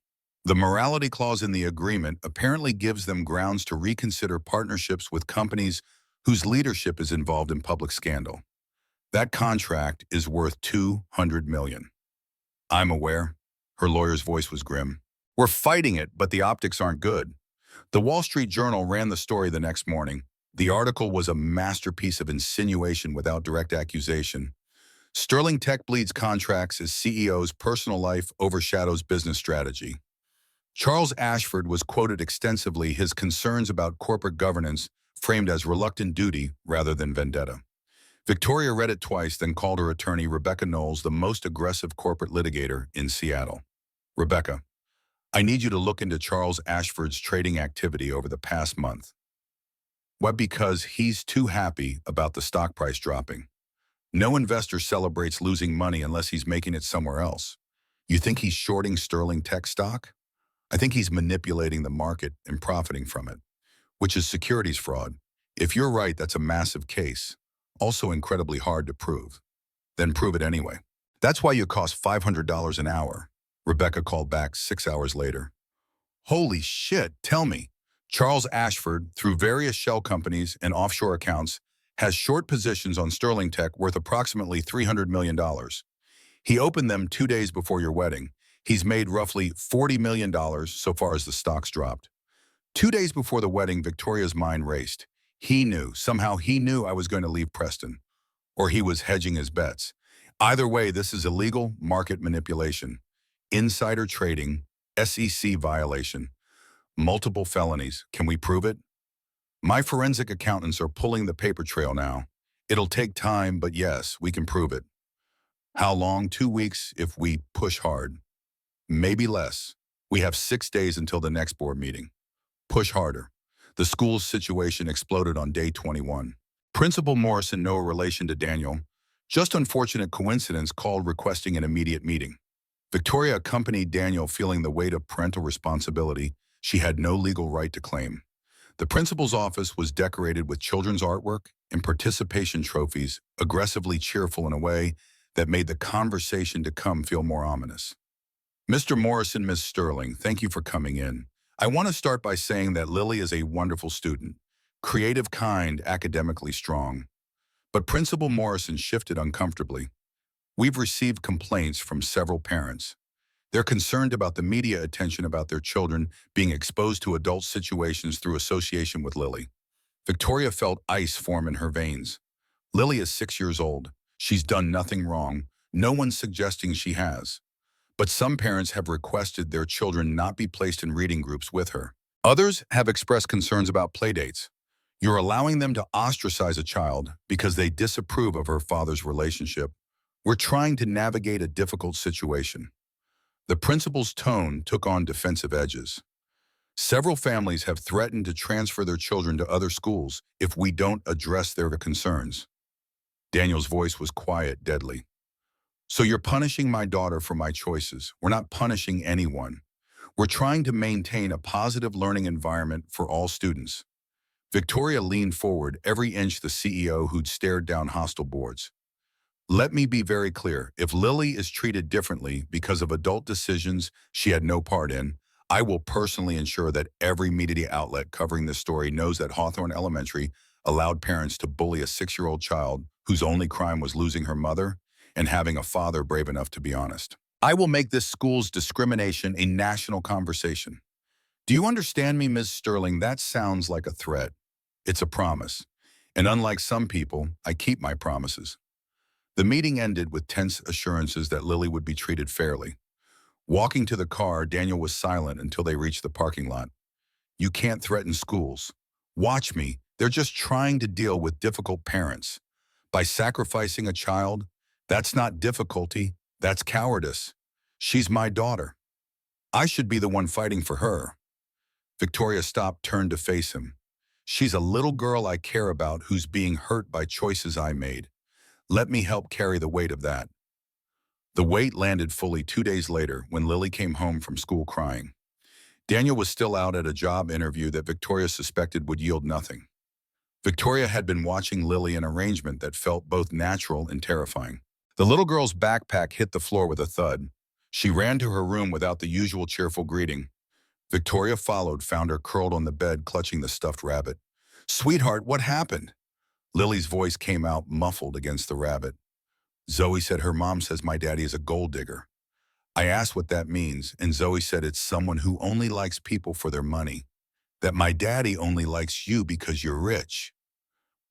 The morality clause in the agreement apparently gives them grounds to reconsider partnerships with companies whose leadership is involved in public scandal. That contract is worth $200 million. I'm aware. Her lawyer's voice was grim. We're fighting it, but the optics aren't good. The Wall Street Journal ran the story the next morning. The article was a masterpiece of insinuation without direct accusation. Sterling Tech bleeds contracts as CEO's personal life overshadows business strategy. Charles Ashford was quoted extensively, his concerns about corporate governance framed as reluctant duty rather than vendetta. Victoria read it twice, then called her attorney, Rebecca Knowles, the most aggressive corporate litigator in Seattle. Rebecca, I need you to look into Charles Ashford's trading activity over the past month. Why? Because he's too happy about the stock price dropping. No investor celebrates losing money unless he's making it somewhere else. You think he's shorting Sterling tech stock? I think he's manipulating the market and profiting from it, which is securities fraud. If you're right, that's a massive case. Also incredibly hard to prove. Then prove it anyway. That's why you cost $500 an hour. Rebecca called back 6 hours later. Holy shit, tell me. Charles Ashford, through various shell companies and offshore accounts, has short positions on Sterling Tech worth approximately $300 million. He opened them 2 days before your wedding. He's made roughly $40 million so far as the stocks dropped. 2 days before the wedding, Victoria's mind raced. Somehow he knew I was going to leave Preston, or he was hedging his bets. Either way, this is illegal market manipulation, insider trading, SEC violation, multiple felonies. Can we prove it? My forensic accountants are pulling the paper trail now. It'll take time, but yes, we can prove it. How long? 2 weeks if we push hard. Maybe less. We have 6 days until the next board meeting. Push harder. The school's situation exploded on day 21. Principal Morrison, no relation to Daniel, just unfortunate coincidence, called requesting an immediate meeting. Victoria accompanied Daniel, feeling the weight of parental responsibility she had no legal right to claim. The principal's office was decorated with children's artwork and participation trophies, aggressively cheerful in a way that made the conversation to come feel more ominous. Mr. Morrison, Ms. Sterling, thank you for coming in. I want to start by saying that Lily is a wonderful student, creative, kind, academically strong. But Principal Morrison shifted uncomfortably. We've received complaints from several parents. They're concerned about the media attention about their children being exposed to adult situations through association with Lily. Victoria felt ice form in her veins. Lily is 6 years old. She's done nothing wrong. No one's suggesting she has. But some parents have requested their children not be placed in reading groups with her. Others have expressed concerns about playdates. You're allowing them to ostracize a child because they disapprove of her father's relationship. We're trying to navigate a difficult situation. The principal's tone took on defensive edges. Several families have threatened to transfer their children to other schools if we don't address their concerns. Daniel's voice was quiet, deadly. So you're punishing my daughter for my choices. We're not punishing anyone. We're trying to maintain a positive learning environment for all students. Victoria leaned forward, every inch the CEO who'd stared down hostile boards. Let me be very clear. If Lily is treated differently because of adult decisions she had no part in, I will personally ensure that every media outlet covering this story knows that Hawthorne Elementary allowed parents to bully a 6-year-old child whose only crime was losing her mother and having a father brave enough to be honest. I will make this school's discrimination a national conversation. Do you understand me, Ms. Sterling? That sounds like a threat. It's a promise. And unlike some people, I keep my promises. The meeting ended with tense assurances that Lily would be treated fairly. Walking to the car, Daniel was silent until they reached the parking lot. You can't threaten schools. Watch me. They're just trying to deal with difficult parents. By sacrificing a child, that's not difficulty, that's cowardice. She's my daughter. I should be the one fighting for her. Victoria stopped, turned to face him. She's a little girl I care about who's being hurt by choices I made. Let me help carry the weight of that. The weight landed fully 2 days later when Lily came home from school crying. Daniel was still out at a job interview that Victoria suspected would yield nothing. Victoria had been watching Lily, an arrangement that felt both natural and terrifying. The little girl's backpack hit the floor with a thud. She ran to her room without the usual cheerful greeting. Victoria followed, found her curled on the bed, clutching the stuffed rabbit. Sweetheart, what happened? Lily's voice came out muffled against the rabbit. Zoe said her mom says my daddy is a gold digger. I asked what that means, and Zoe said it's someone who only likes people for their money. That my daddy only likes you because you're rich.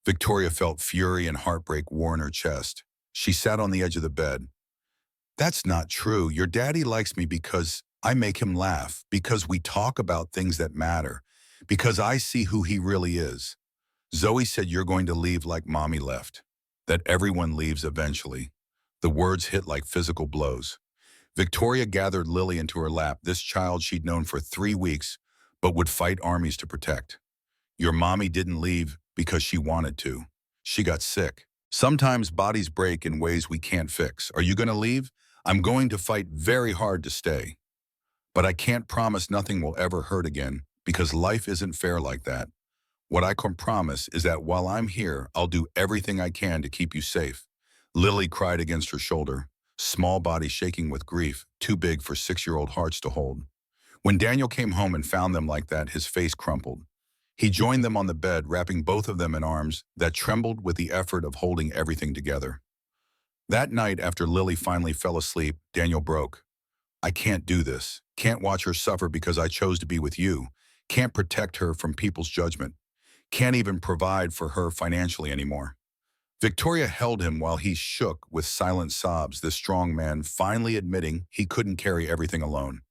Victoria felt fury and heartbreak war in her chest. She sat on the edge of the bed. That's not true. Your daddy likes me because I make him laugh, because we talk about things that matter, because I see who he really is. Zoe said you're going to leave like mommy left, that everyone leaves eventually. The words hit like physical blows. Victoria gathered Lily into her lap, this child she'd known for 3 weeks, but would fight armies to protect. Your mommy didn't leave because she wanted to. She got sick. Sometimes bodies break in ways we can't fix. Are you going to leave? I'm going to fight very hard to stay. But I can't promise nothing will ever hurt again because life isn't fair like that. What I can promise is that while I'm here, I'll do everything I can to keep you safe. Lily cried against her shoulder, small body shaking with grief, too big for 6-year-old hearts to hold. When Daniel came home and found them like that, his face crumpled. He joined them on the bed, wrapping both of them in arms that trembled with the effort of holding everything together. That night, after Lily finally fell asleep, Daniel broke. I can't do this. Can't watch her suffer because I chose to be with you. Can't protect her from people's judgment. Can't even provide for her financially anymore. Victoria held him while he shook with silent sobs, this strong man finally admitting he couldn't carry everything alone.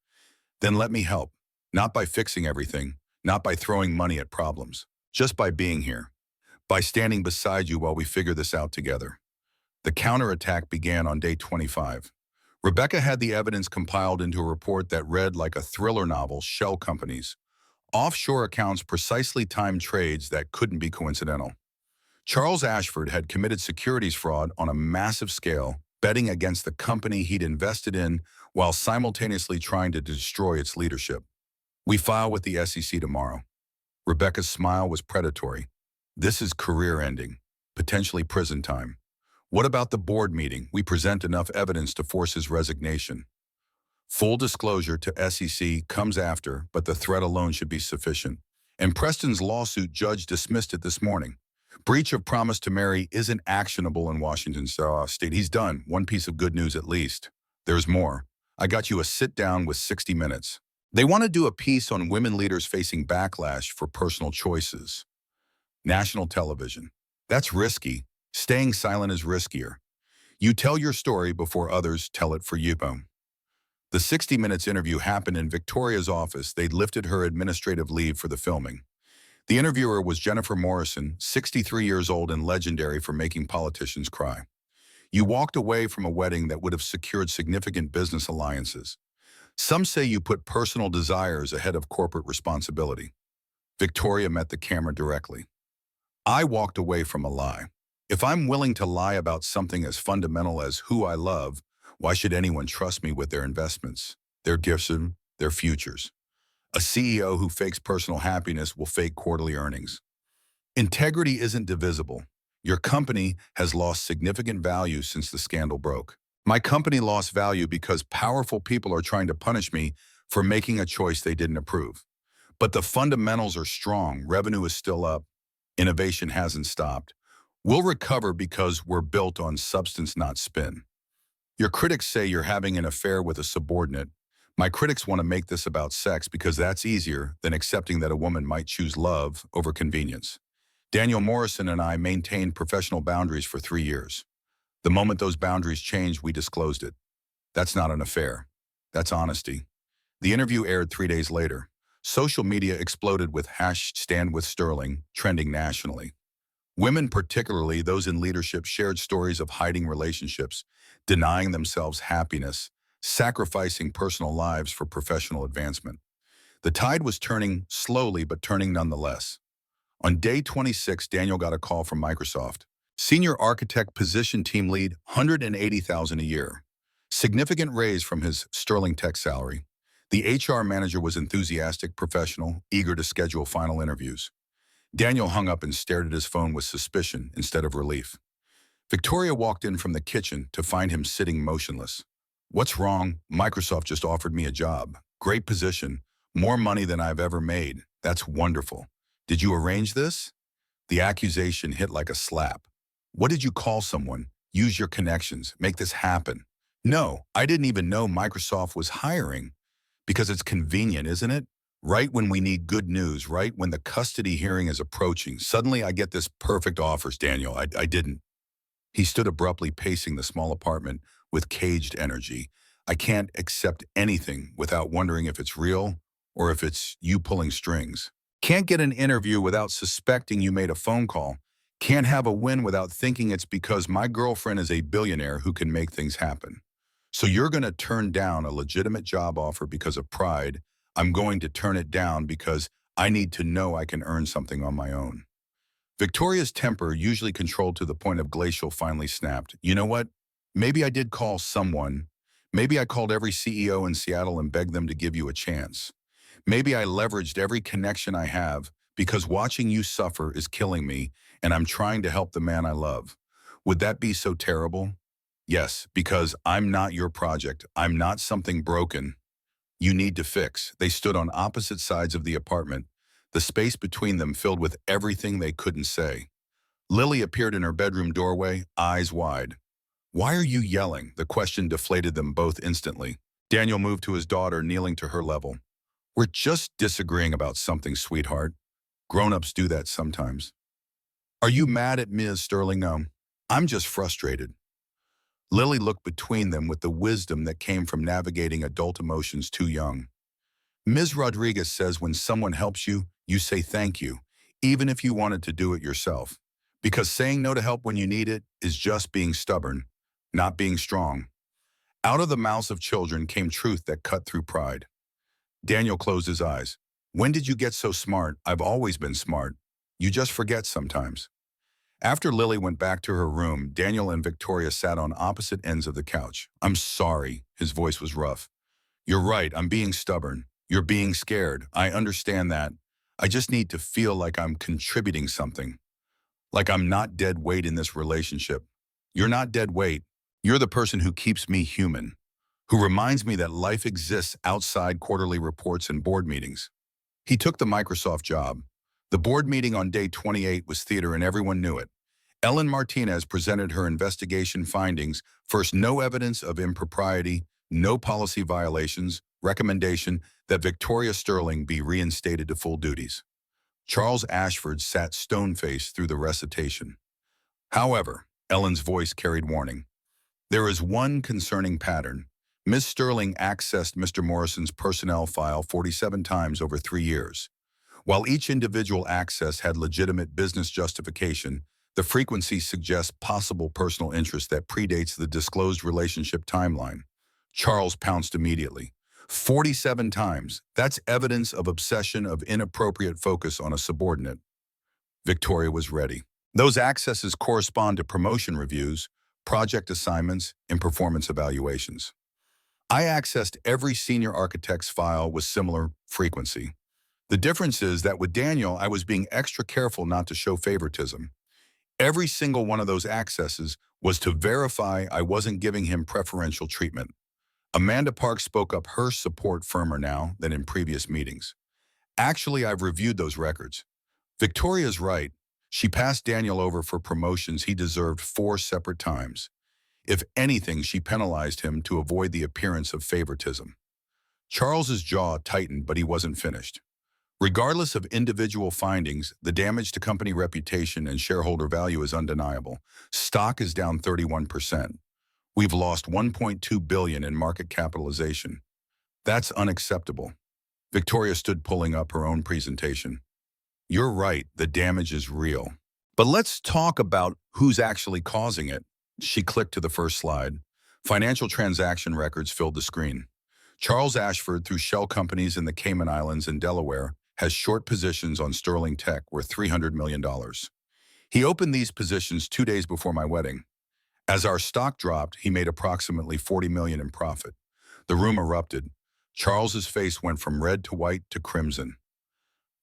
Then let me help. Not by fixing everything, not by throwing money at problems, just by being here, by standing beside you while we figure this out together. The counterattack began on day 25. Rebecca had the evidence compiled into a report that read like a thriller novel: shell companies, offshore accounts, precisely timed trades that couldn't be coincidental. Charles Ashford had committed securities fraud on a massive scale, betting against the company he'd invested in while simultaneously trying to destroy its leadership. We file with the SEC tomorrow. Rebecca's smile was predatory. This is career ending, potentially prison time. What about the board meeting? We present enough evidence to force his resignation. Full disclosure to SEC comes after, but the threat alone should be sufficient. And Preston's lawsuit judge dismissed it this morning. Breach of promise to marry isn't actionable in Washington state. He's done. One piece of good news at least. There's more. I got you a sit-down with 60 Minutes. They want to do a piece on women leaders facing backlash for personal choices. National television. That's risky. Staying silent is riskier. You tell your story before others tell it for you. The 60 Minutes interview happened in Victoria's office. They'd lifted her administrative leave for the filming. The interviewer was Jennifer Morrison, 63 years old and legendary for making politicians cry. You walked away from a wedding that would have secured significant business alliances. Some say you put personal desires ahead of corporate responsibility. Victoria met the camera directly. I walked away from a lie. If I'm willing to lie about something as fundamental as who I love, why should anyone trust me with their investments, their gifts, and their futures? A CEO who fakes personal happiness will fake quarterly earnings. Integrity isn't divisible. Your company has lost significant value since the scandal broke. My company lost value because powerful people are trying to punish me for making a choice they didn't approve. But the fundamentals are strong. Revenue is still up. Innovation hasn't stopped. We'll recover because we're built on substance, not spin. Your critics say you're having an affair with a subordinate. My critics want to make this about sex because that's easier than accepting that a woman might choose love over convenience. Daniel Morrison and I maintained professional boundaries for 3 years. The moment those boundaries changed, we disclosed it. That's not an affair. That's honesty. The interview aired 3 days later. Social media exploded with #StandWithSterling trending nationally. Women, particularly those in leadership, shared stories of hiding relationships, denying themselves happiness, sacrificing personal lives for professional advancement. The tide was turning slowly, but turning nonetheless. On day 26, Daniel got a call from Microsoft. Senior architect position, team lead, $180,000 a year. Significant raise from his sterling tech salary. The HR manager was enthusiastic, professional, eager to schedule final interviews. Daniel hung up and stared at his phone with suspicion instead of relief. Victoria walked in from the kitchen to find him sitting motionless. What's wrong? Microsoft just offered me a job. Great position. More money than I've ever made. That's wonderful. Did you arrange this? The accusation hit like a slap. What did you call someone? Use your connections. Make this happen. No, I didn't even know Microsoft was hiring. Because it's convenient, isn't it? Right when we need good news, right when the custody hearing is approaching, suddenly I get this perfect offers, Daniel. I didn't. He stood abruptly, pacing the small apartment with caged energy. I can't accept anything without wondering if it's real or if it's you pulling strings. Can't get an interview without suspecting you made a phone call. Can't have a win without thinking it's because my girlfriend is a billionaire who can make things happen. So you're going to turn down a legitimate job offer because of pride. I'm going to turn it down because I need to know I can earn something on my own. Victoria's temper, usually controlled to the point of glacial, finally snapped. You know what? Maybe I did call someone. Maybe I called every CEO in Seattle and begged them to give you a chance. Maybe I leveraged every connection I have because watching you suffer is killing me and I'm trying to help the man I love. Would that be so terrible? Yes, because I'm not your project. I'm not something broken you need to fix. They stood on opposite sides of the apartment, the space between them filled with everything they couldn't say. Lily appeared in her bedroom doorway, eyes wide. Why are you yelling? The question deflated them both instantly. Daniel moved to his daughter, kneeling to her level. We're just disagreeing about something, sweetheart. Grown-ups do that sometimes. Are you mad at Ms. Sterling? No. I'm just frustrated. Lily looked between them with the wisdom that came from navigating adult emotions too young. Ms. Rodriguez says when someone helps you, you say thank you, even if you wanted to do it yourself. Because saying no to help when you need it is just being stubborn, not being strong. Out of the mouths of children came truth that cut through pride. Daniel closed his eyes. When did you get so smart? I've always been smart. You just forget sometimes. After Lily went back to her room, Daniel and Victoria sat on opposite ends of the couch. I'm sorry, his voice was rough. You're right, I'm being stubborn. You're being scared. I understand that. I just need to feel like I'm contributing something. Like I'm not dead weight in this relationship. You're not dead weight. You're the person who keeps me human, who reminds me that life exists outside quarterly reports and board meetings. He took the Microsoft job. The board meeting on day 28 was theater and everyone knew it. Ellen Martinez presented her investigation findings. First, no evidence of impropriety, no policy violations, recommendation that Victoria Sterling be reinstated to full duties. Charles Ashford sat stone-faced through the recitation. However, Ellen's voice carried warning. There is one concerning pattern. Ms. Sterling accessed Mr. Morrison's personnel file 47 times over 3 years. While each individual access had legitimate business justification, the frequency suggests possible personal interest that predates the disclosed relationship timeline. Charles pounced immediately. 47 times. That's evidence of obsession of inappropriate focus on a subordinate. Victoria was ready. Those accesses correspond to promotion reviews, project assignments, and performance evaluations. I accessed every senior architect's file with similar frequency. The difference is that with Daniel, I was being extra careful not to show favoritism. Every single one of those accesses was to verify I wasn't giving him preferential treatment. Amanda Park spoke up, her support firmer now than in previous meetings. Actually, I've reviewed those records. Victoria's right. She passed Daniel over for promotions he deserved 4 separate times. If anything, she penalized him to avoid the appearance of favoritism. Charles's jaw tightened, but he wasn't finished. Regardless of individual findings, the damage to company reputation and shareholder value is undeniable. Stock is down 31%. We've lost $1.2 billion in market capitalization. That's unacceptable. Victoria stood pulling up her own presentation. You're right, the damage is real. But let's talk about who's actually causing it. She clicked to the first slide. Financial transaction records filled the screen. Charles Ashford, through shell companies in the Cayman Islands and Delaware, has short positions on Sterling Tech worth $300 million. He opened these positions 2 days before my wedding. As our stock dropped, he made approximately $40 million in profit. The room erupted. Charles's face went from red to white to crimson.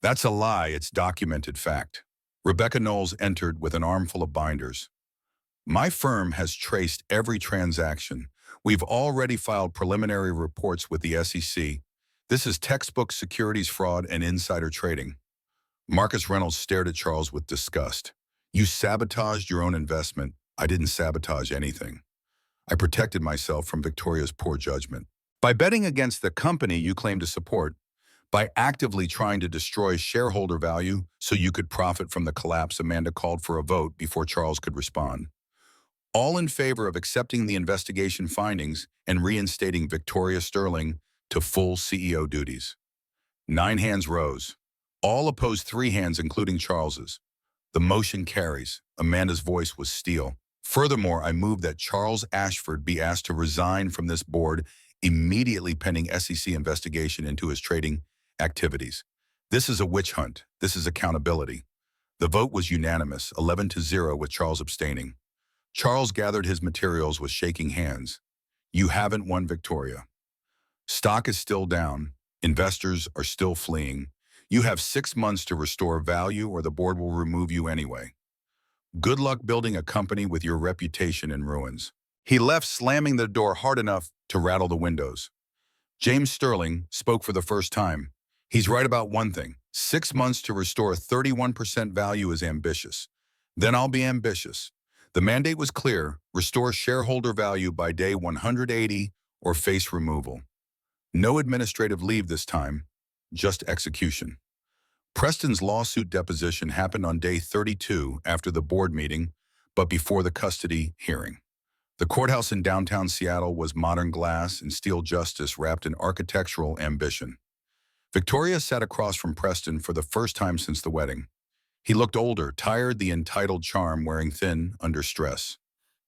That's a lie, it's documented fact. Rebecca Knowles entered with an armful of binders. My firm has traced every transaction. We've already filed preliminary reports with the SEC. This is textbook securities fraud and insider trading. Marcus Reynolds stared at Charles with disgust. You sabotaged your own investment. I didn't sabotage anything. I protected myself from Victoria's poor judgment. By betting against the company you claim to support, by actively trying to destroy shareholder value so you could profit from the collapse, Amanda called for a vote before Charles could respond. All in favor of accepting the investigation findings and reinstating Victoria Sterling to full CEO duties. 9 hands rose. All opposed 3 hands, including Charles's. The motion carries. Amanda's voice was steel. Furthermore, I move that Charles Ashford be asked to resign from this board immediately pending SEC investigation into his trading activities. This is a witch hunt. This is accountability. The vote was unanimous, 11-0 with Charles abstaining. Charles gathered his materials with shaking hands. You haven't won, Victoria. Stock is still down. Investors are still fleeing. You have 6 months to restore value or the board will remove you anyway. Good luck building a company with your reputation in ruins. He left, slamming the door hard enough to rattle the windows. James Sterling spoke for the first time. He's right about one thing. 6 months to restore 31% value is ambitious. Then I'll be ambitious. The mandate was clear: restore shareholder value by day 180 or face removal. No administrative leave this time, just execution. Preston's lawsuit deposition happened on day 32 after the board meeting, but before the custody hearing. The courthouse in downtown Seattle was modern glass and steel justice wrapped in architectural ambition. Victoria sat across from Preston for the first time since the wedding. He looked older, tired, the entitled charm wearing thin under stress.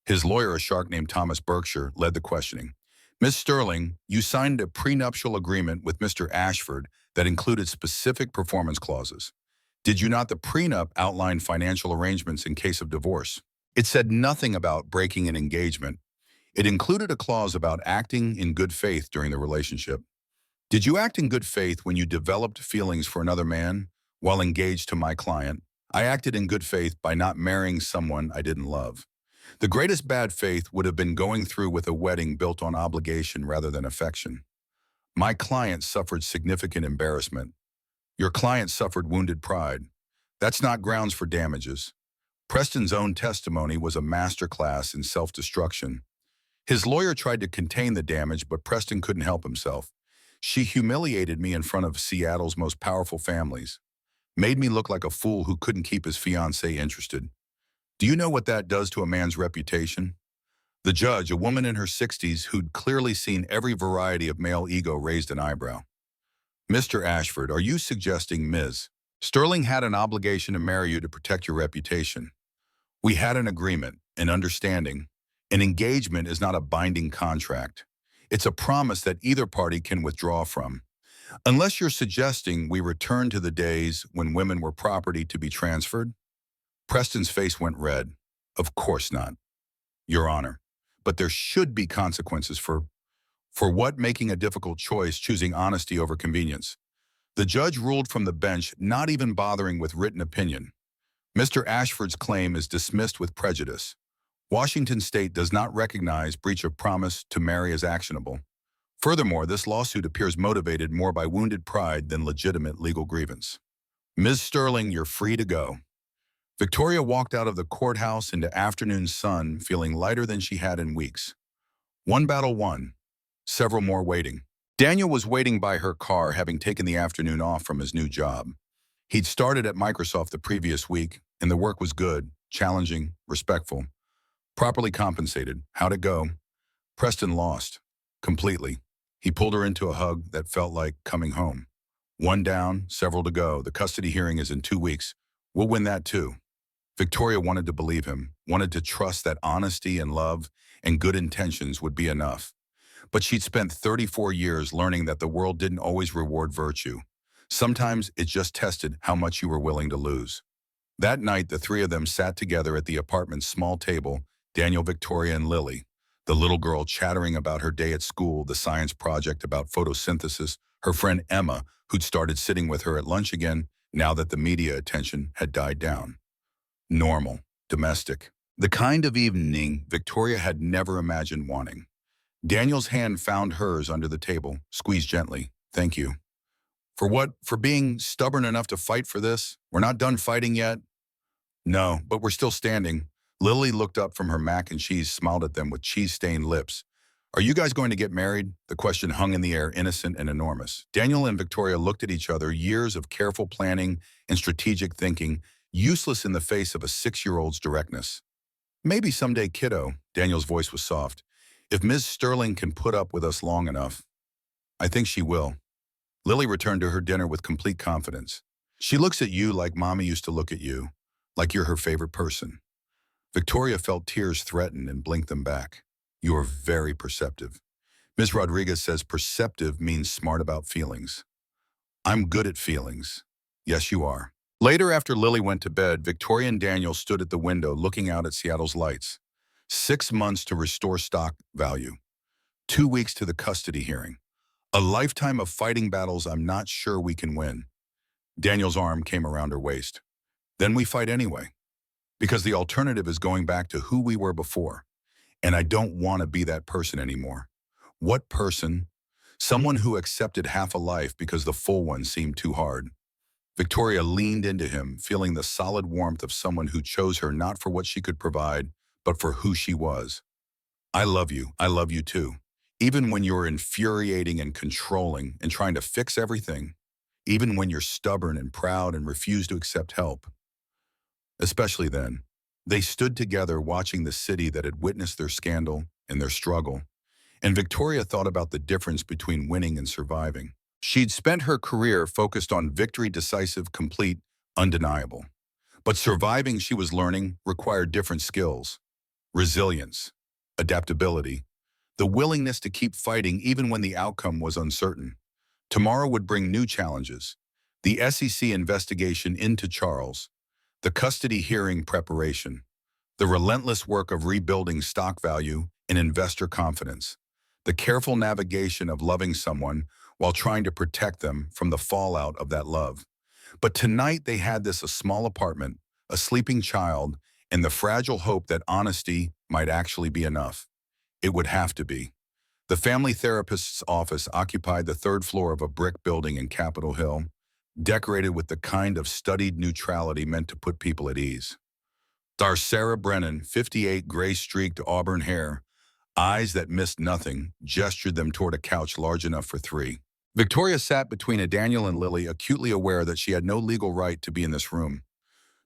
His lawyer, a shark named Thomas Berkshire, led the questioning. Ms. Sterling, you signed a prenuptial agreement with Mr. Ashford that included specific performance clauses. Did you not? The prenup outlined financial arrangements in case of divorce. It said nothing about breaking an engagement. It included a clause about acting in good faith during the relationship. Did you act in good faith when you developed feelings for another man while engaged to my client? I acted in good faith by not marrying someone I didn't love. The greatest bad faith would have been going through with a wedding built on obligation rather than affection. My client suffered significant embarrassment. Your client suffered wounded pride. That's not grounds for damages. Preston's own testimony was a masterclass in self-destruction. His lawyer tried to contain the damage, but Preston couldn't help himself. She humiliated me in front of Seattle's most powerful families. Made me look like a fool who couldn't keep his fiancée interested. Do you know what that does to a man's reputation? The judge, a woman in her 60s who'd clearly seen every variety of male ego, raised an eyebrow. Mr. Ashford, are you suggesting Ms. Sterling had an obligation to marry you to protect your reputation? We had an agreement, an understanding. An engagement is not a binding contract. It's a promise that either party can withdraw from. Unless you're suggesting we return to the days when women were property to be transferred? Preston's face went red. Of course not, Your Honor. But there should be consequences for what? Making a difficult choice, choosing honesty over convenience. The judge ruled from the bench, not even bothering with written opinion. Mr. Ashford's claim is dismissed with prejudice. Washington State does not recognize breach of promise to marry as actionable. Furthermore, this lawsuit appears motivated more by wounded pride than legitimate legal grievance. Ms. Sterling, you're free to go. Victoria walked out of the courthouse into afternoon sun, feeling lighter than she had in weeks. One battle won, several more waiting. Daniel was waiting by her car, having taken the afternoon off from his new job. He'd started at Microsoft the previous week, and the work was good, challenging, respectful, properly compensated. How'd it go? Preston lost, completely. He pulled her into a hug that felt like coming home. One down, several to go. The custody hearing is in 2 weeks. We'll win that too. Victoria wanted to believe him, wanted to trust that honesty and love and good intentions would be enough. But she'd spent 34 years learning that the world didn't always reward virtue. Sometimes it just tested how much you were willing to lose. That night, the three of them sat together at the apartment's small table, Daniel, Victoria, and Lily, the little girl chattering about her day at school, the science project about photosynthesis, her friend Emma, who'd started sitting with her at lunch again now that the media attention had died down. Normal, domestic, the kind of evening Victoria had never imagined wanting. Daniel's hand found hers under the table, squeezed gently. Thank you. For what? For being stubborn enough to fight for this? We're not done fighting yet? No, but we're still standing. Lily looked up from her mac and cheese, smiled at them with cheese-stained lips. Are you guys going to get married? The question hung in the air, innocent and enormous. Daniel and Victoria looked at each other, years of careful planning and strategic thinking, useless in the face of a 6-year-old's directness. Maybe someday, kiddo. Daniel's voice was soft. If Ms. Sterling can put up with us long enough, I think she will. Lily returned to her dinner with complete confidence. She looks at you like Mommy used to look at you, like you're her favorite person. Victoria felt tears threaten and blinked them back. You're very perceptive. Ms. Rodriguez says perceptive means smart about feelings. I'm good at feelings. Yes, you are. Later, after Lily went to bed, Victoria and Daniel stood at the window looking out at Seattle's lights. 6 months to restore stock value. 2 weeks to the custody hearing. A lifetime of fighting battles I'm not sure we can win. Daniel's arm came around her waist. Then we fight anyway. Because the alternative is going back to who we were before. And I don't want to be that person anymore. What person? Someone who accepted half a life because the full one seemed too hard. Victoria leaned into him, feeling the solid warmth of someone who chose her not for what she could provide, but for who she was. I love you. I love you too. Even when you're infuriating and controlling and trying to fix everything, even when you're stubborn and proud and refuse to accept help. Especially then, they stood together watching the city that had witnessed their scandal and their struggle. And Victoria thought about the difference between winning and surviving. She'd spent her career focused on victory, decisive, complete, undeniable. But surviving, she was learning, required different skills. Resilience, adaptability, the willingness to keep fighting even when the outcome was uncertain. Tomorrow would bring new challenges. The SEC investigation into Charles, the custody hearing preparation, the relentless work of rebuilding stock value and investor confidence, the careful navigation of loving someone while trying to protect them from the fallout of that love. But tonight they had a small apartment, a sleeping child, and the fragile hope that honesty might actually be enough. It would have to be. The family therapist's office occupied the third floor of a brick building in Capitol Hill, decorated with the kind of studied neutrality meant to put people at ease. Sarah Brennan, 58, gray-streaked auburn hair, eyes that missed nothing, gestured them toward a couch large enough for three. Victoria sat between Daniel and Lily, acutely aware that she had no legal right to be in this room.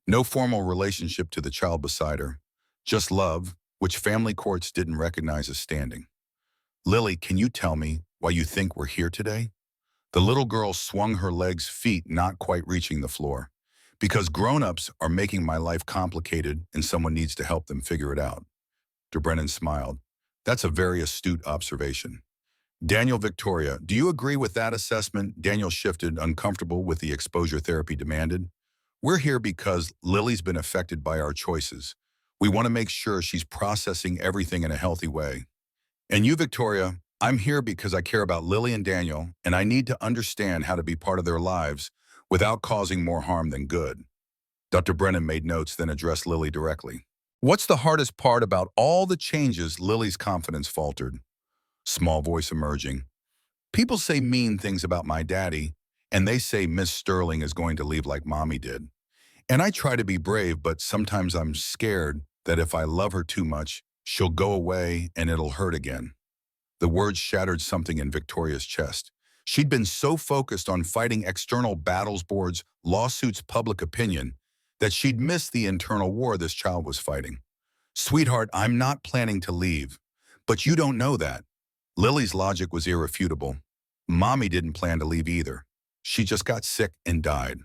No formal relationship to the child beside her. Just love, which family courts didn't recognize as standing. Lily, can you tell me why you think we're here today? The little girl swung her legs, feet not quite reaching the floor. Because grown-ups are making my life complicated and someone needs to help them figure it out. Dr. Brennan smiled. That's a very astute observation. Daniel, Victoria, do you agree with that assessment? Daniel shifted, uncomfortable with the exposure therapy demanded. We're here because Lily's been affected by our choices. We want to make sure she's processing everything in a healthy way. And you, Victoria, I'm here because I care about Lily and Daniel, and I need to understand how to be part of their lives without causing more harm than good. Dr. Brennan made notes, then addressed Lily directly. What's the hardest part about all the changes? Lily's confidence faltered. Small voice emerging. People say mean things about my daddy, and they say Miss Sterling is going to leave like Mommy did. And I try to be brave, but sometimes I'm scared that if I love her too much, she'll go away and it'll hurt again. The words shattered something in Victoria's chest. She'd been so focused on fighting external battles, boards, lawsuits, public opinion, that she'd missed the internal war this child was fighting. Sweetheart, I'm not planning to leave, but you don't know that. Lily's logic was irrefutable. Mommy didn't plan to leave either. She just got sick and died.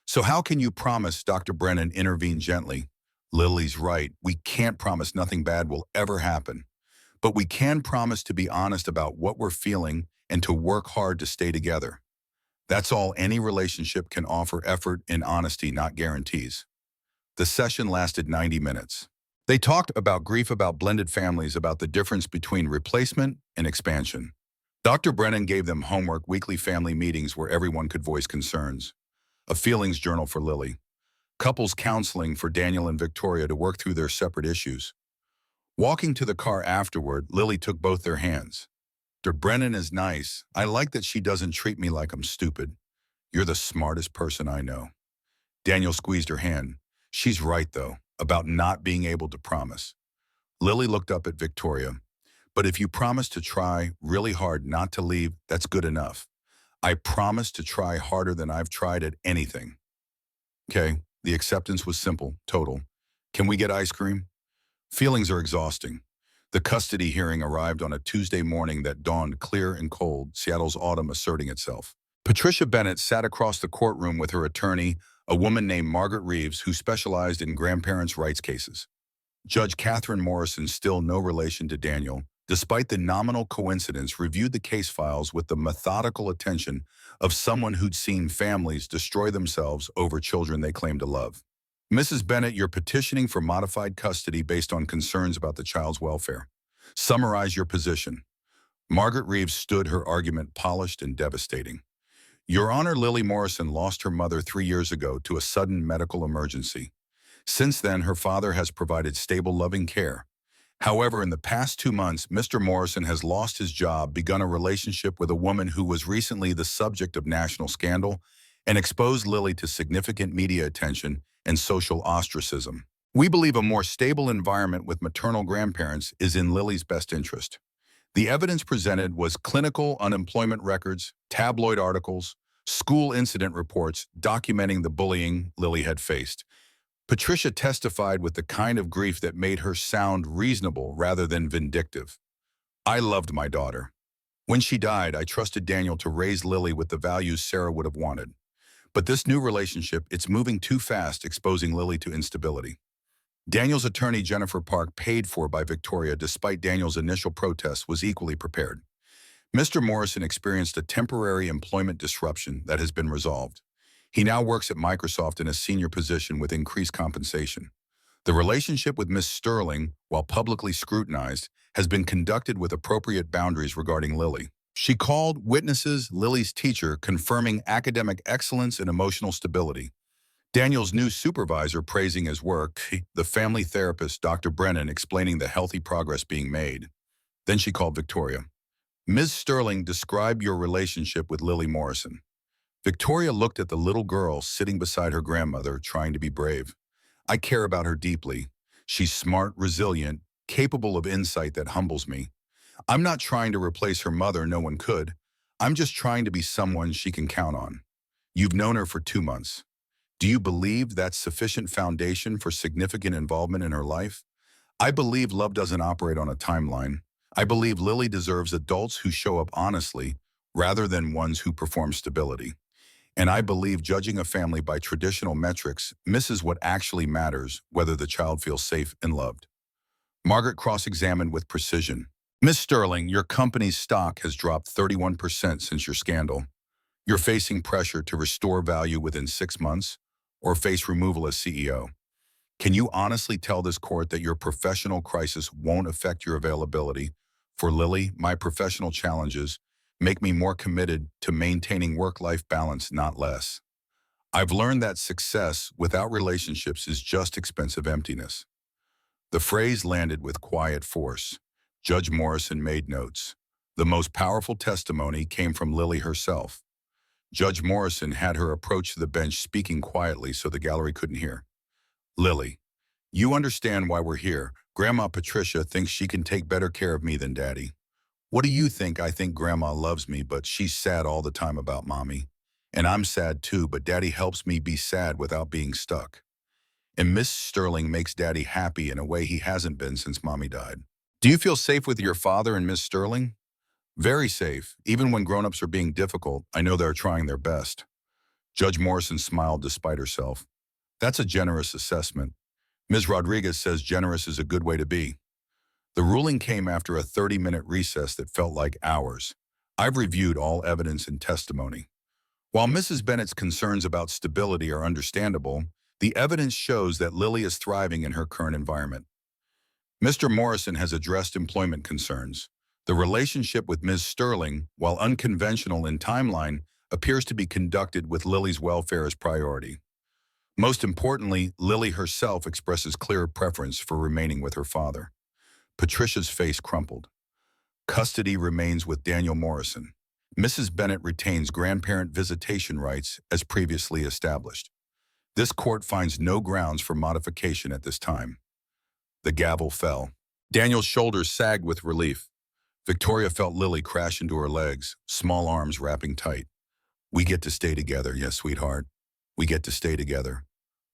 So how can you promise? Dr. Brennan intervened gently. Lily's right. We can't promise nothing bad will ever happen. But we can promise to be honest about what we're feeling and to work hard to stay together. That's all any relationship can offer: effort and honesty, not guarantees. The session lasted 90 minutes. They talked about grief, about blended families, about the difference between replacement and expansion. Dr. Brennan gave them homework, weekly family meetings where everyone could voice concerns, a feelings journal for Lily, couples counseling for Daniel and Victoria to work through their separate issues. Walking to the car afterward, Lily took both their hands. Dr. Brennan is nice. I like that she doesn't treat me like I'm stupid. You're the smartest person I know. Daniel squeezed her hand. She's right, though, about not being able to promise. Lily looked up at Victoria. But if you promise to try really hard not to leave, that's good enough. I promise to try harder than I've tried at anything. Okay, the acceptance was simple, total. Can we get ice cream? Feelings are exhausting. The custody hearing arrived on a Tuesday morning that dawned clear and cold, Seattle's autumn asserting itself. Patricia Bennett sat across the courtroom with her attorney, a woman named Margaret Reeves, who specialized in grandparents' rights cases. Judge Catherine Morrison, still no relation to Daniel, despite the nominal coincidence, reviewed the case files with the methodical attention of someone who'd seen families destroy themselves over children they claimed to love. Mrs. Bennett, you're petitioning for modified custody based on concerns about the child's welfare. Summarize your position. Margaret Reeves stood her argument polished and devastating. Your Honor, Lily Morrison lost her mother 3 years ago to a sudden medical emergency. Since then, her father has provided stable, loving care. However, in the past 2 months, Mr. Morrison has lost his job, begun a relationship with a woman who was recently the subject of national scandal, and exposed Lily to significant media attention and social ostracism. We believe a more stable environment with maternal grandparents is in Lily's best interest. The evidence presented was clinical unemployment records, tabloid articles, school incident reports documenting the bullying Lily had faced. Patricia testified with the kind of grief that made her sound reasonable rather than vindictive. I loved my daughter. When she died, I trusted Daniel to raise Lily with the values Sarah would have wanted. But this new relationship, it's moving too fast, exposing Lily to instability. Daniel's attorney, Jennifer Park, paid for by Victoria despite Daniel's initial protests, was equally prepared. Mr. Morrison experienced a temporary employment disruption that has been resolved. He now works at Microsoft in a senior position with increased compensation. The relationship with Ms. Sterling, while publicly scrutinized, has been conducted with appropriate boundaries regarding Lily. She called witnesses, Lily's teacher, confirming academic excellence and emotional stability. Daniel's new supervisor praising his work, the family therapist, Dr. Brennan, explaining the healthy progress being made. Then she called Victoria. Ms. Sterling, describe your relationship with Lily Morrison. Victoria looked at the little girl sitting beside her grandmother, trying to be brave. I care about her deeply. She's smart, resilient, capable of insight that humbles me. I'm not trying to replace her mother, no one could. I'm just trying to be someone she can count on. You've known her for 2 months. Do you believe that's sufficient foundation for significant involvement in her life? I believe love doesn't operate on a timeline. I believe Lily deserves adults who show up honestly, rather than ones who perform stability. And I believe judging a family by traditional metrics misses what actually matters, whether the child feels safe and loved. Margaret cross-examined with precision. Ms. Sterling, your company's stock has dropped 31% since your scandal. You're facing pressure to restore value within 6 months or face removal as CEO. Can you honestly tell this court that your professional crisis won't affect your availability? For Lily, my professional challenges make me more committed to maintaining work-life balance, not less. I've learned that success without relationships is just expensive emptiness. The phrase landed with quiet force. Judge Morrison made notes. The most powerful testimony came from Lily herself. Judge Morrison had her approach the bench, speaking quietly so the gallery couldn't hear. Lily, you understand why we're here. Grandma Patricia thinks she can take better care of me than Daddy. What do you think? I think Grandma loves me, but she's sad all the time about Mommy. And I'm sad too, but Daddy helps me be sad without being stuck. And Miss Sterling makes Daddy happy in a way he hasn't been since Mommy died. Do you feel safe with your father and Miss Sterling? Very safe. Even when grown-ups are being difficult, I know they're trying their best. Judge Morrison smiled despite herself. That's a generous assessment. Ms. Rodriguez says generous is a good way to be. The ruling came after a 30-minute recess that felt like hours. I've reviewed all evidence and testimony. While Mrs. Bennett's concerns about stability are understandable, the evidence shows that Lily is thriving in her current environment. Mr. Morrison has addressed employment concerns. The relationship with Ms. Sterling, while unconventional in timeline, appears to be conducted with Lily's welfare as priority. Most importantly, Lily herself expresses clear preference for remaining with her father. Patricia's face crumpled. Custody remains with Daniel Morrison. Mrs. Bennett retains grandparent visitation rights as previously established. This court finds no grounds for modification at this time. The gavel fell. Daniel's shoulders sagged with relief. Victoria felt Lily crash into her legs, small arms wrapping tight. We get to stay together, yes, sweetheart. We get to stay together.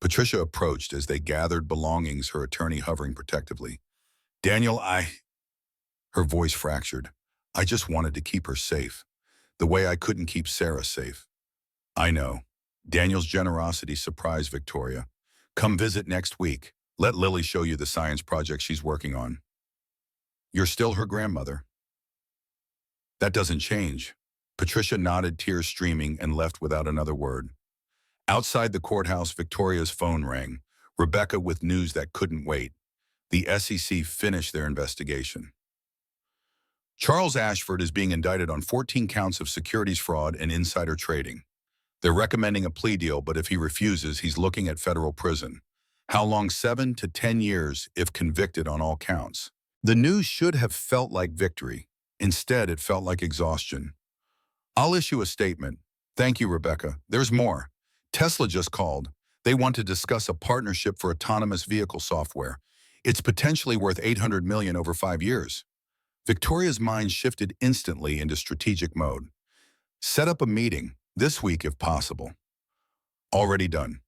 Patricia approached as they gathered belongings, her attorney hovering protectively. Daniel, Her voice fractured. I just wanted to keep her safe, the way I couldn't keep Sarah safe. I know. Daniel's generosity surprised Victoria. Come visit next week. Let Lily show you the science project she's working on. You're still her grandmother. That doesn't change. Patricia nodded, tears streaming, and left without another word. Outside the courthouse, Victoria's phone rang. Rebecca with news that couldn't wait. The SEC finished their investigation. Charles Ashford is being indicted on 14 counts of securities fraud and insider trading. They're recommending a plea deal, but if he refuses, he's looking at federal prison. How long? 7 to 10 years if convicted on all counts. The news should have felt like victory. Instead, it felt like exhaustion. I'll issue a statement. Thank you, Rebecca. There's more. Tesla just called. They want to discuss a partnership for autonomous vehicle software. It's potentially worth $800 million over 5 years. Victoria's mind shifted instantly into strategic mode. Set up a meeting, this week if possible. Already done.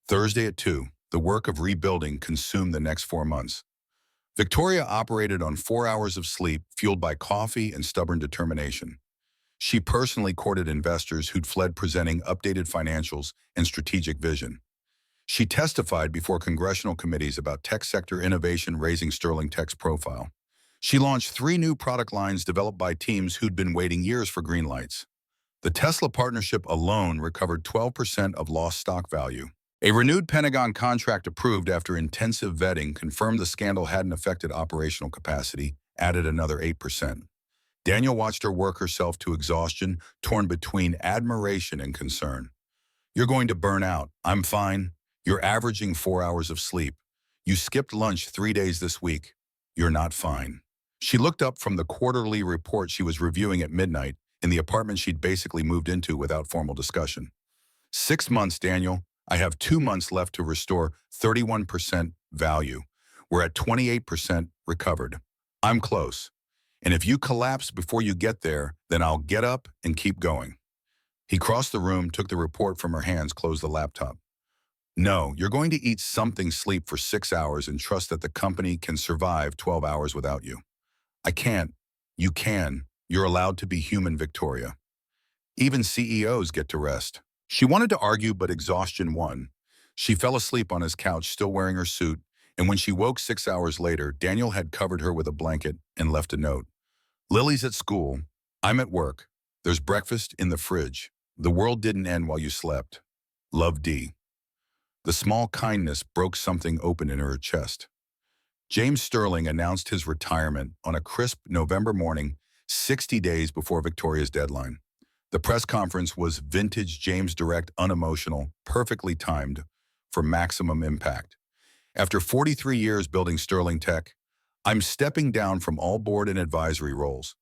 Thursday at 2, the work of rebuilding consumed the next 4 months. Victoria operated on 4 hours of sleep, fueled by coffee and stubborn determination. She personally courted investors who'd fled, presenting updated financials and strategic vision. She testified before congressional committees about tech sector innovation, raising Sterling Tech's profile. She launched 3 new product lines developed by teams who'd been waiting years for green lights. The Tesla partnership alone recovered 12% of lost stock value. A renewed Pentagon contract approved after intensive vetting confirmed the scandal hadn't affected operational capacity, added another 8%. Daniel watched her work herself to exhaustion, torn between admiration and concern. You're going to burn out. I'm fine. You're averaging 4 hours of sleep. You skipped lunch 3 days this week. You're not fine. She looked up from the quarterly report she was reviewing at midnight in the apartment she'd basically moved into without formal discussion. 6 months, Daniel. I have 2 months left to restore 31% value. We're at 28% recovered. I'm close. And if you collapse before you get there, then I'll get up and keep going. He crossed the room, took the report from her hands, closed the laptop. No, you're going to eat something, sleep for 6 hours, and trust that the company can survive 12 hours without you. I can't. You can. You're allowed to be human, Victoria. Even CEOs get to rest. She wanted to argue, but exhaustion won. She fell asleep on his couch, still wearing her suit, and when she woke 6 hours later, Daniel had covered her with a blanket and left a note. Lily's at school. I'm at work. There's breakfast in the fridge. The world didn't end while you slept. Love, D. The small kindness broke something open in her chest. James Sterling announced his retirement on a crisp November morning, 60 days before Victoria's deadline. The press conference was vintage James, direct, unemotional, perfectly timed for maximum impact. After 43 years building Sterling Tech, I'm stepping down from all board and advisory roles.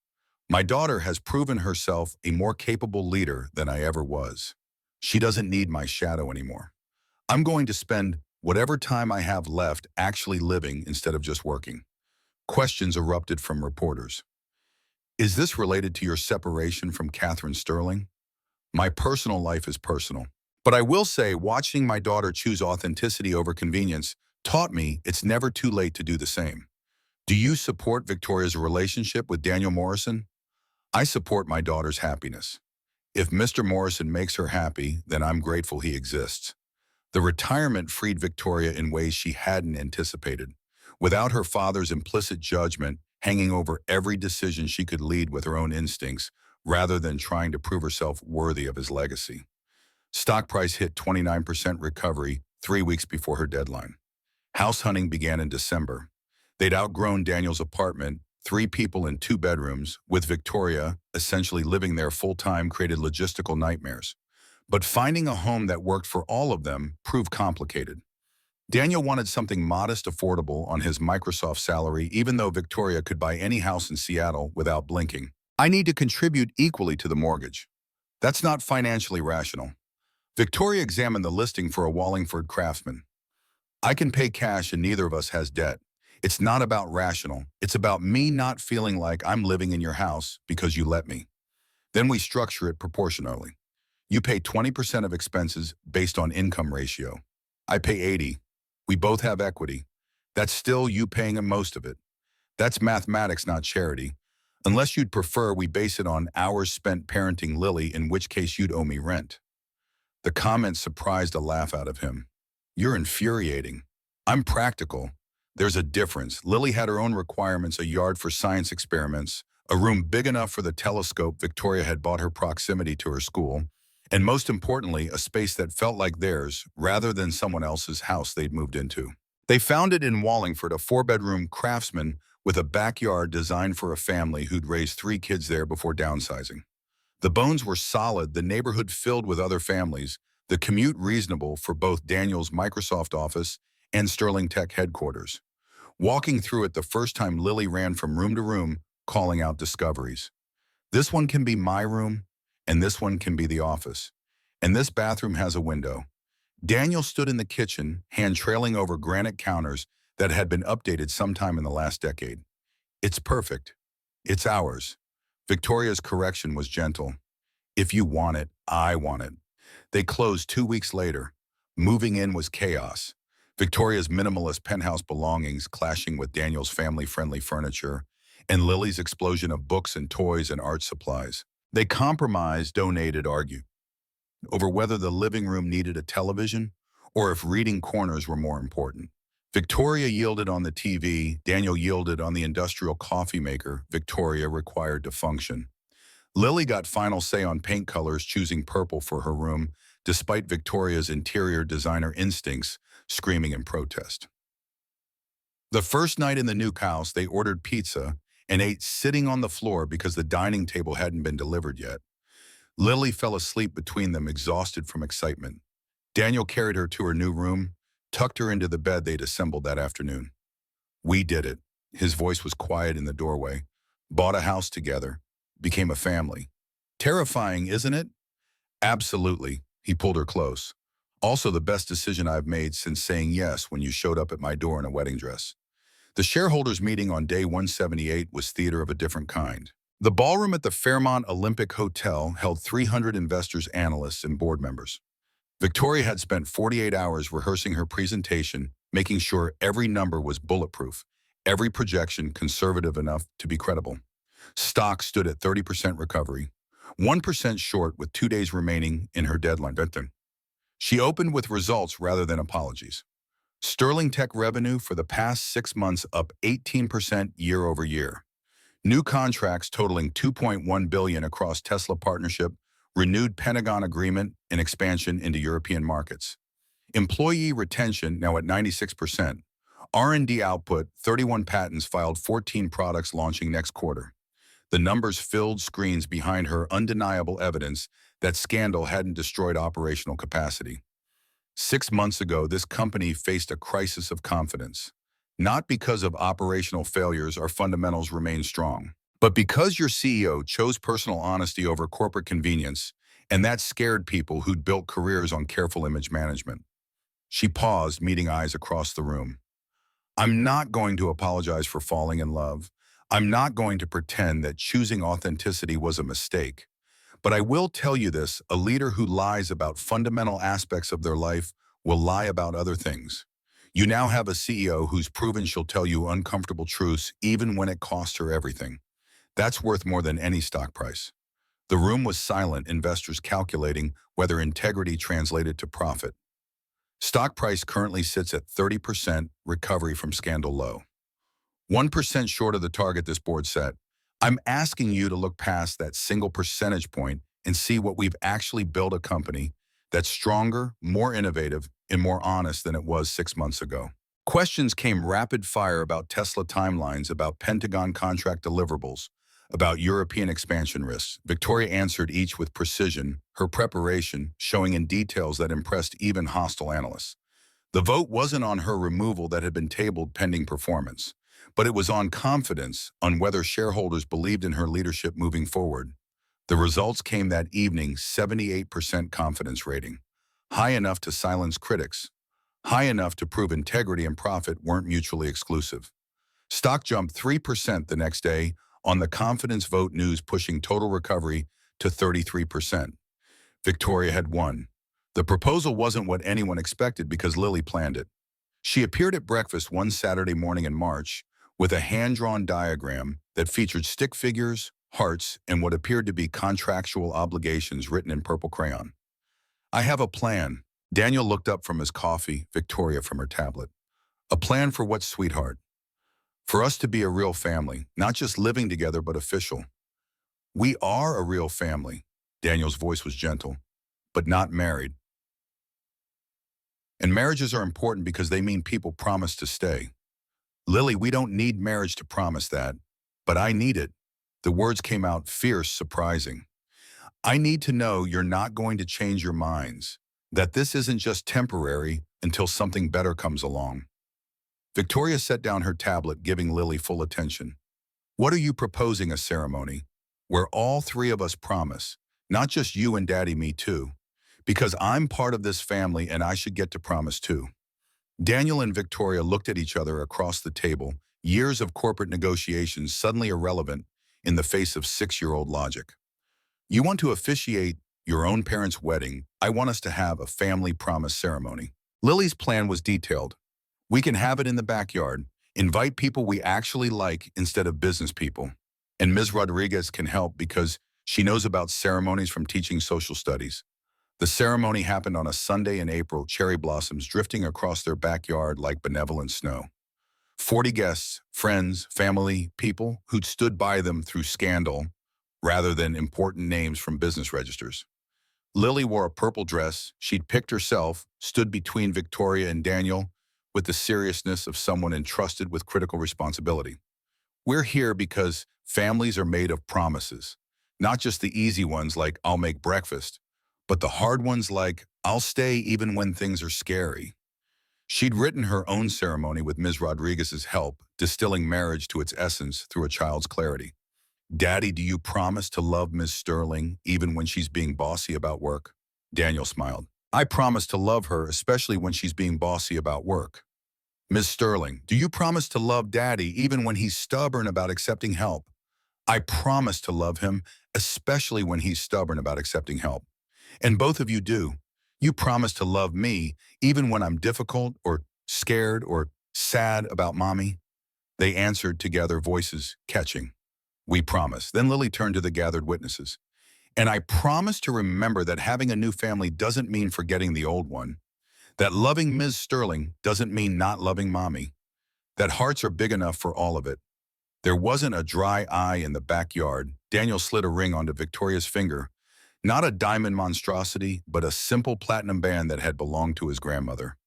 My daughter has proven herself a more capable leader than I ever was. She doesn't need my shadow anymore. I'm going to spend whatever time I have left actually living instead of just working. Questions erupted from reporters. Is this related to your separation from Catherine Sterling? My personal life is personal. But I will say, watching my daughter choose authenticity over convenience taught me it's never too late to do the same. Do you support Victoria's relationship with Daniel Morrison? I support my daughter's happiness. If Mr. Morrison makes her happy, then I'm grateful he exists. The retirement freed Victoria in ways she hadn't anticipated. Without her father's implicit judgment hanging over every decision, she could lead with her own instincts rather than trying to prove herself worthy of his legacy. Stock price hit 29% recovery 3 weeks before her deadline. House hunting began in December. They'd outgrown Daniel's apartment, 3 people in 2 bedrooms, with Victoria essentially living there full-time created logistical nightmares. But finding a home that worked for all of them proved complicated. Daniel wanted something modest, affordable on his Microsoft salary, even though Victoria could buy any house in Seattle without blinking. I need to contribute equally to the mortgage. That's not financially rational. Victoria examined the listing for a Wallingford craftsman. I can pay cash and neither of us has debt. It's not about rational. It's about me not feeling like I'm living in your house because you let me. Then we structure it proportionally. You pay 20% of expenses based on income ratio. I pay 80. We both have equity. That's still you paying most of it. That's mathematics, not charity. Unless you'd prefer we base it on hours spent parenting Lily, in which case you'd owe me rent. The comment surprised a laugh out of him. You're infuriating. I'm practical. There's a difference. Lily had her own requirements, a yard for science experiments, a room big enough for the telescope Victoria had bought her proximity to her school, and most importantly, a space that felt like theirs rather than someone else's house they'd moved into. They found it in Wallingford, a four-bedroom craftsman with a backyard designed for a family who'd raised three kids there before downsizing. The bones were solid, the neighborhood filled with other families, the commute reasonable for both Daniel's Microsoft office and Sterling Tech headquarters. Walking through it the first time, Lily ran from room to room, calling out discoveries. This one can be my room, and this one can be the office. And this bathroom has a window. Daniel stood in the kitchen, hand trailing over granite counters that had been updated sometime in the last decade. It's perfect. It's ours. Victoria's correction was gentle. If you want it, I want it. They closed 2 weeks later. Moving in was chaos. Victoria's minimalist penthouse belongings clashing with Daniel's family-friendly furniture, and Lily's explosion of books and toys and art supplies. They compromised, donated, argued over whether the living room needed a television or if reading corners were more important. Victoria yielded on the TV, Daniel yielded on the industrial coffee maker Victoria required to function. Lily got final say on paint colors, choosing purple for her room, despite Victoria's interior designer instincts screaming in protest. The first night in the new house, they ordered pizza and ate sitting on the floor because the dining table hadn't been delivered yet. Lily fell asleep between them, exhausted from excitement. Daniel carried her to her new room, tucked her into the bed they'd assembled that afternoon. We did it. His voice was quiet in the doorway. Bought a house together. Became a family. Terrifying, isn't it? Absolutely. He pulled her close. Also the best decision I've made since saying yes when you showed up at my door in a wedding dress. The shareholders' meeting on day 178 was theater of a different kind. The ballroom at the Fairmont Olympic Hotel held 300 investors, analysts, and board members. Victoria had spent 48 hours rehearsing her presentation, making sure every number was bulletproof, every projection conservative enough to be credible. Stock stood at 30% recovery, 1% short with 2 days remaining in her deadline. She opened with results rather than apologies. Sterling Tech revenue for the past 6 months up 18% year over year. New contracts totaling $2.1 billion across Tesla partnership, renewed Pentagon agreement, and expansion into European markets. Employee retention now at 96%. R&D output, 31 patents filed, 14 products launching next quarter. The numbers filled screens behind her, undeniable evidence that scandal hadn't destroyed operational capacity. 6 months ago, this company faced a crisis of confidence. Not because of operational failures, our fundamentals remain strong, but because your CEO chose personal honesty over corporate convenience, and that scared people who'd built careers on careful image management. She paused, meeting eyes across the room. I'm not going to apologize for falling in love. I'm not going to pretend that choosing authenticity was a mistake. But I will tell you this, a leader who lies about fundamental aspects of their life will lie about other things. You now have a CEO who's proven she'll tell you uncomfortable truths even when it costs her everything. That's worth more than any stock price. The room was silent, investors calculating whether integrity translated to profit. Stock price currently sits at 30% recovery from scandal low. 1% short of the target this board set. I'm asking you to look past that single percentage point and see what we've actually built, a company that's stronger, more innovative, and more honest than it was 6 months ago. Questions came rapid fire about Tesla timelines, about Pentagon contract deliverables, about European expansion risks. Victoria answered each with precision, her preparation showing in details that impressed even hostile analysts. The vote wasn't on her removal that had been tabled pending performance, but it was on confidence, on whether shareholders believed in her leadership moving forward. The results came that evening, 78% confidence rating. High enough to silence critics. High enough to prove integrity and profit weren't mutually exclusive. Stock jumped 3% the next day on the confidence vote, news pushing total recovery to 33%. Victoria had won. The proposal wasn't what anyone expected because Lily planned it. She appeared at breakfast one Saturday morning in March with a hand-drawn diagram that featured stick figures, hearts, and what appeared to be contractual obligations written in purple crayon. I have a plan. Daniel looked up from his coffee, Victoria from her tablet. A plan for what, sweetheart? For us to be a real family, not just living together, but official. We are a real family. Daniel's voice was gentle, but not married. And marriages are important because they mean people promise to stay. Lily, we don't need marriage to promise that, but I need it. The words came out fierce, surprising. I need to know you're not going to change your minds, that this isn't just temporary until something better comes along. Victoria set down her tablet, giving Lily full attention. What are you proposing, a ceremony where all three of us promise, not just you and Daddy, me too, because I'm part of this family and I should get to promise too. Daniel and Victoria looked at each other across the table, years of corporate negotiations suddenly irrelevant in the face of 6-year-old logic. You want to officiate your own parents' wedding. I want us to have a family promise ceremony. Lily's plan was detailed. We can have it in the backyard, invite people we actually like instead of business people. And Ms. Rodriguez can help because she knows about ceremonies from teaching social studies. The ceremony happened on a Sunday in April, cherry blossoms drifting across their backyard like benevolent snow. 40 guests, friends, family, people who'd stood by them through scandal rather than important names from business registers. Lily wore a purple dress she'd picked herself, stood between Victoria and Daniel with the seriousness of someone entrusted with critical responsibility. We're here because families are made of promises, not just the easy ones like I'll make breakfast, but the hard ones like I'll stay even when things are scary. She'd written her own ceremony with Ms. Rodriguez's help, distilling marriage to its essence through a child's clarity. Daddy, do you promise to love Ms. Sterling even when she's being bossy about work? Daniel smiled. I promise to love her, especially when she's being bossy about work. Ms. Sterling, do you promise to love Daddy even when he's stubborn about accepting help? I promise to love him, especially when he's stubborn about accepting help. And both of you do. You promise to love me even when I'm difficult or scared or sad about Mommy. They answered together, voices catching. We promise. Then Lily turned to the gathered witnesses. And I promise to remember that having a new family doesn't mean forgetting the old one. That loving Ms. Sterling doesn't mean not loving Mommy. That hearts are big enough for all of it. There wasn't a dry eye in the backyard. Daniel slid a ring onto Victoria's finger. Not a diamond monstrosity, but a simple platinum band that had belonged to his grandmother.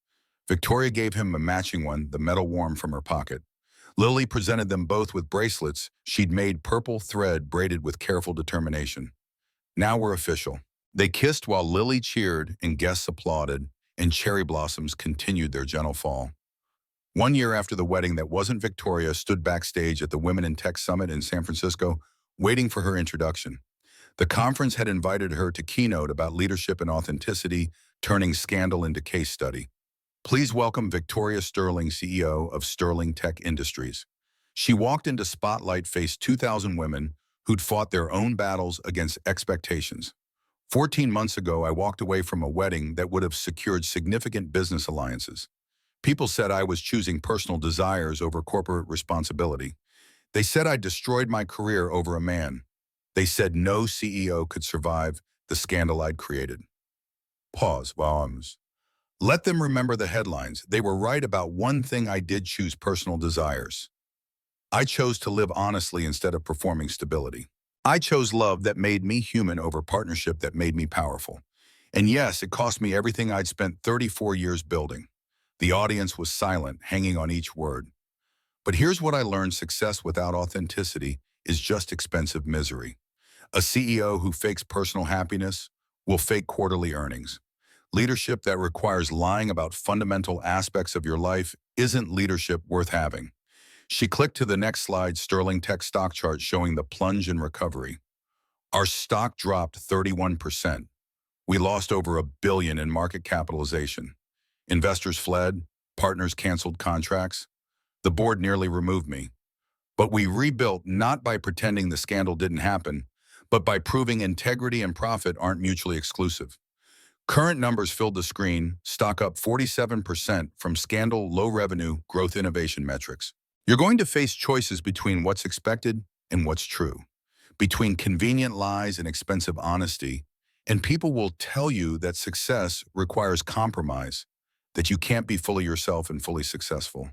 Victoria gave him a matching one, the metal worm from her pocket. Lily presented them both with bracelets she'd made purple thread braided with careful determination. Now we're official. They kissed while Lily cheered and guests applauded, and cherry blossoms continued their gentle fall. 1 year after the wedding that wasn't Victoria stood backstage at the Women in Tech Summit in San Francisco, waiting for her introduction. The conference had invited her to keynote about leadership and authenticity, turning scandal into case study. Please welcome Victoria Sterling, CEO of Sterling Tech Industries. She walked into spotlight, faced 2,000 women who'd fought their own battles against expectations. 14 months ago, I walked away from a wedding that would have secured significant business alliances. People said I was choosing personal desires over corporate responsibility. They said I destroyed my career over a man. They said no CEO could survive the scandal I'd created. Pause. Let them remember the headlines. They were right about one thing. I did choose personal desires. I chose to live honestly instead of performing stability. I chose love that made me human over partnership that made me powerful. And yes, it cost me everything I'd spent 34 years building. The audience was silent, hanging on each word. But here's what I learned: success without authenticity is just expensive misery. A CEO who fakes personal happiness will fake quarterly earnings. Leadership that requires lying about fundamental aspects of your life isn't leadership worth having. She clicked to the next slide, Sterling Tech stock chart showing the plunge in recovery. Our stock dropped 31%. We lost over $1 billion in market capitalization. Investors fled, partners canceled contracts. The board nearly removed me. But we rebuilt not by pretending the scandal didn't happen, but by proving integrity and profit aren't mutually exclusive. Current numbers filled the screen, stock up 47% from scandal, low revenue, growth innovation metrics. You're going to face choices between what's expected and what's true, between convenient lies and expensive honesty, and people will tell you that success requires compromise. that you can't be fully yourself and fully successful.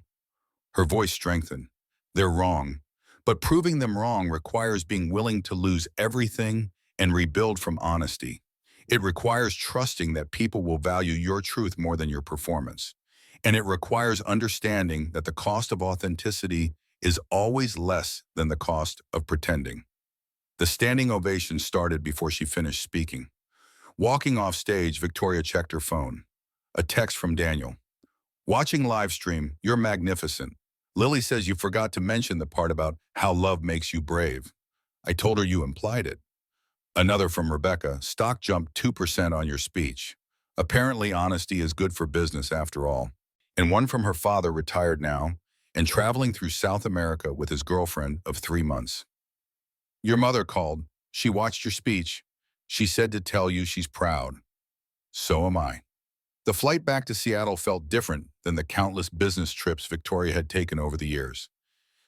Her voice strengthened. They're wrong. But proving them wrong requires being willing to lose everything and rebuild from honesty. It requires trusting that people will value your truth more than your performance. And it requires understanding that the cost of authenticity is always less than the cost of pretending. The standing ovation started before she finished speaking. Walking off stage, Victoria checked her phone. A text from Daniel. Watching live stream, you're magnificent. Lily says you forgot to mention the part about how love makes you brave. I told her you implied it. Another from Rebecca, stock jumped 2% on your speech. Apparently honesty is good for business after all. And one from her father, retired now, and traveling through South America with his girlfriend of 3 months. Your mother called. She watched your speech. She said to tell you she's proud. So am I. The flight back to Seattle felt different than the countless business trips Victoria had taken over the years.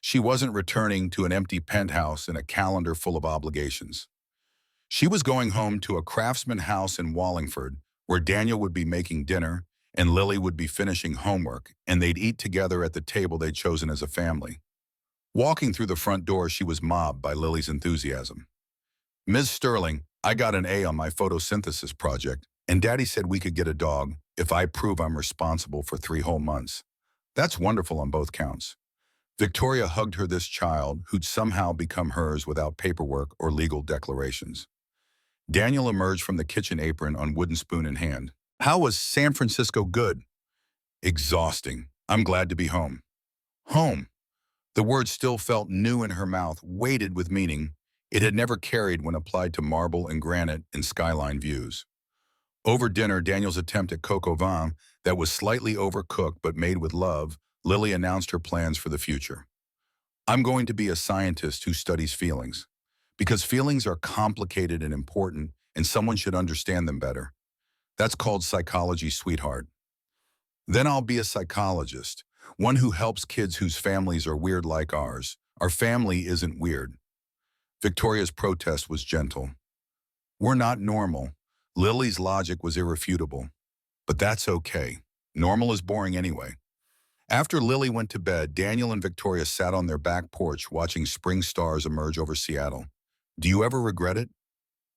She wasn't returning to an empty penthouse and a calendar full of obligations. She was going home to a craftsman house in Wallingford, where Daniel would be making dinner and Lily would be finishing homework, and they'd eat together at the table they'd chosen as a family. Walking through the front door, she was mobbed by Lily's enthusiasm. Ms. Sterling, I got an A on my photosynthesis project, and Daddy said we could get a dog if I prove I'm responsible for 3 whole months. That's wonderful on both counts. Victoria hugged her this child who'd somehow become hers without paperwork or legal declarations. Daniel emerged from the kitchen apron on wooden spoon in hand. How was San Francisco? Good. Exhausting. I'm glad to be home. Home. The word still felt new in her mouth, weighted with meaning it had never carried when applied to marble and granite and skyline views. Over dinner, Daniel's attempt at coq au vin that was slightly overcooked but made with love, Lily announced her plans for the future. I'm going to be a scientist who studies feelings, because feelings are complicated and important, and someone should understand them better. That's called psychology, sweetheart. Then I'll be a psychologist, one who helps kids whose families are weird like ours. Our family isn't weird. Victoria's protest was gentle. We're not normal. Lily's logic was irrefutable. But that's okay. Normal is boring anyway. After Lily went to bed, Daniel and Victoria sat on their back porch watching spring stars emerge over Seattle. Do you ever regret it?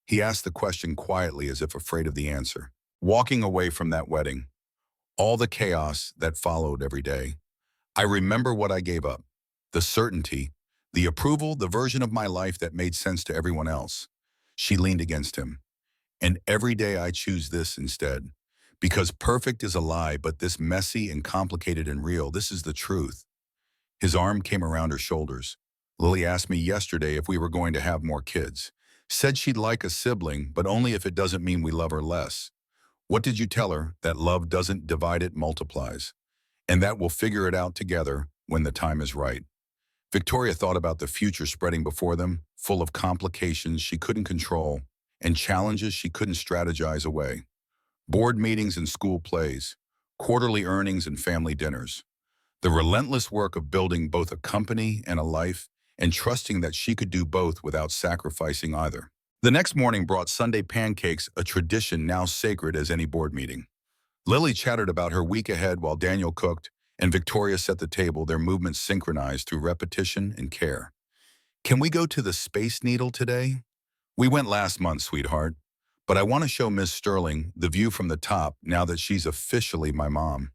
He asked the question quietly, as if afraid of the answer. Walking away from that wedding, all the chaos that followed every day, I remember what I gave up. The certainty, the approval, the version of my life that made sense to everyone else. She leaned against him. And every day I choose this instead. Because perfect is a lie, but this messy and complicated and real, this is the truth. His arm came around her shoulders. Lily asked me yesterday if we were going to have more kids. Said she'd like a sibling, but only if it doesn't mean we love her less. What did you tell her? That love doesn't divide, it multiplies. And that we'll figure it out together when the time is right. Victoria thought about the future spreading before them, full of complications she couldn't control and challenges she couldn't strategize away. Board meetings and school plays, quarterly earnings and family dinners. The relentless work of building both a company and a life, and trusting that she could do both without sacrificing either. The next morning brought Sunday pancakes, a tradition now sacred as any board meeting. Lily chattered about her week ahead while Daniel cooked, and Victoria set the table, their movements synchronized through repetition and care. Can we go to the Space Needle today? We went last month, sweetheart. But I want to show Miss Sterling the view from the top now that she's officially my mom.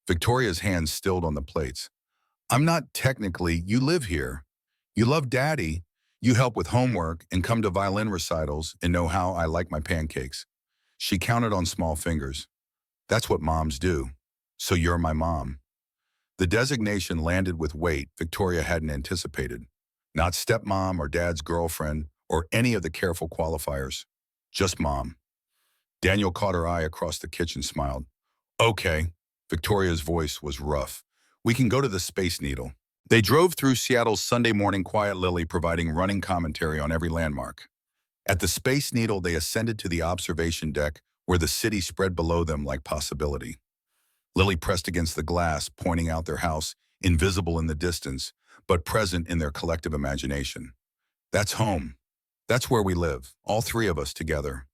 Victoria's hands stilled on the plates. I'm not technically, you live here. You love Daddy. You help with homework and come to violin recitals and know how I like my pancakes. She counted on small fingers. That's what moms do. So you're my mom. The designation landed with weight Victoria hadn't anticipated. Not stepmom or dad's girlfriend or any of the careful qualifiers. Just mom. Daniel caught her eye across the kitchen, smiled. Okay. Victoria's voice was rough. We can go to the Space Needle. They drove through Seattle's Sunday morning quiet, Lily providing running commentary on every landmark. At the Space Needle, they ascended to the observation deck where the city spread below them like possibility. Lily pressed against the glass, pointing out their house, invisible in the distance, but present in their collective imagination. That's home. That's where we live, all 3 of us together.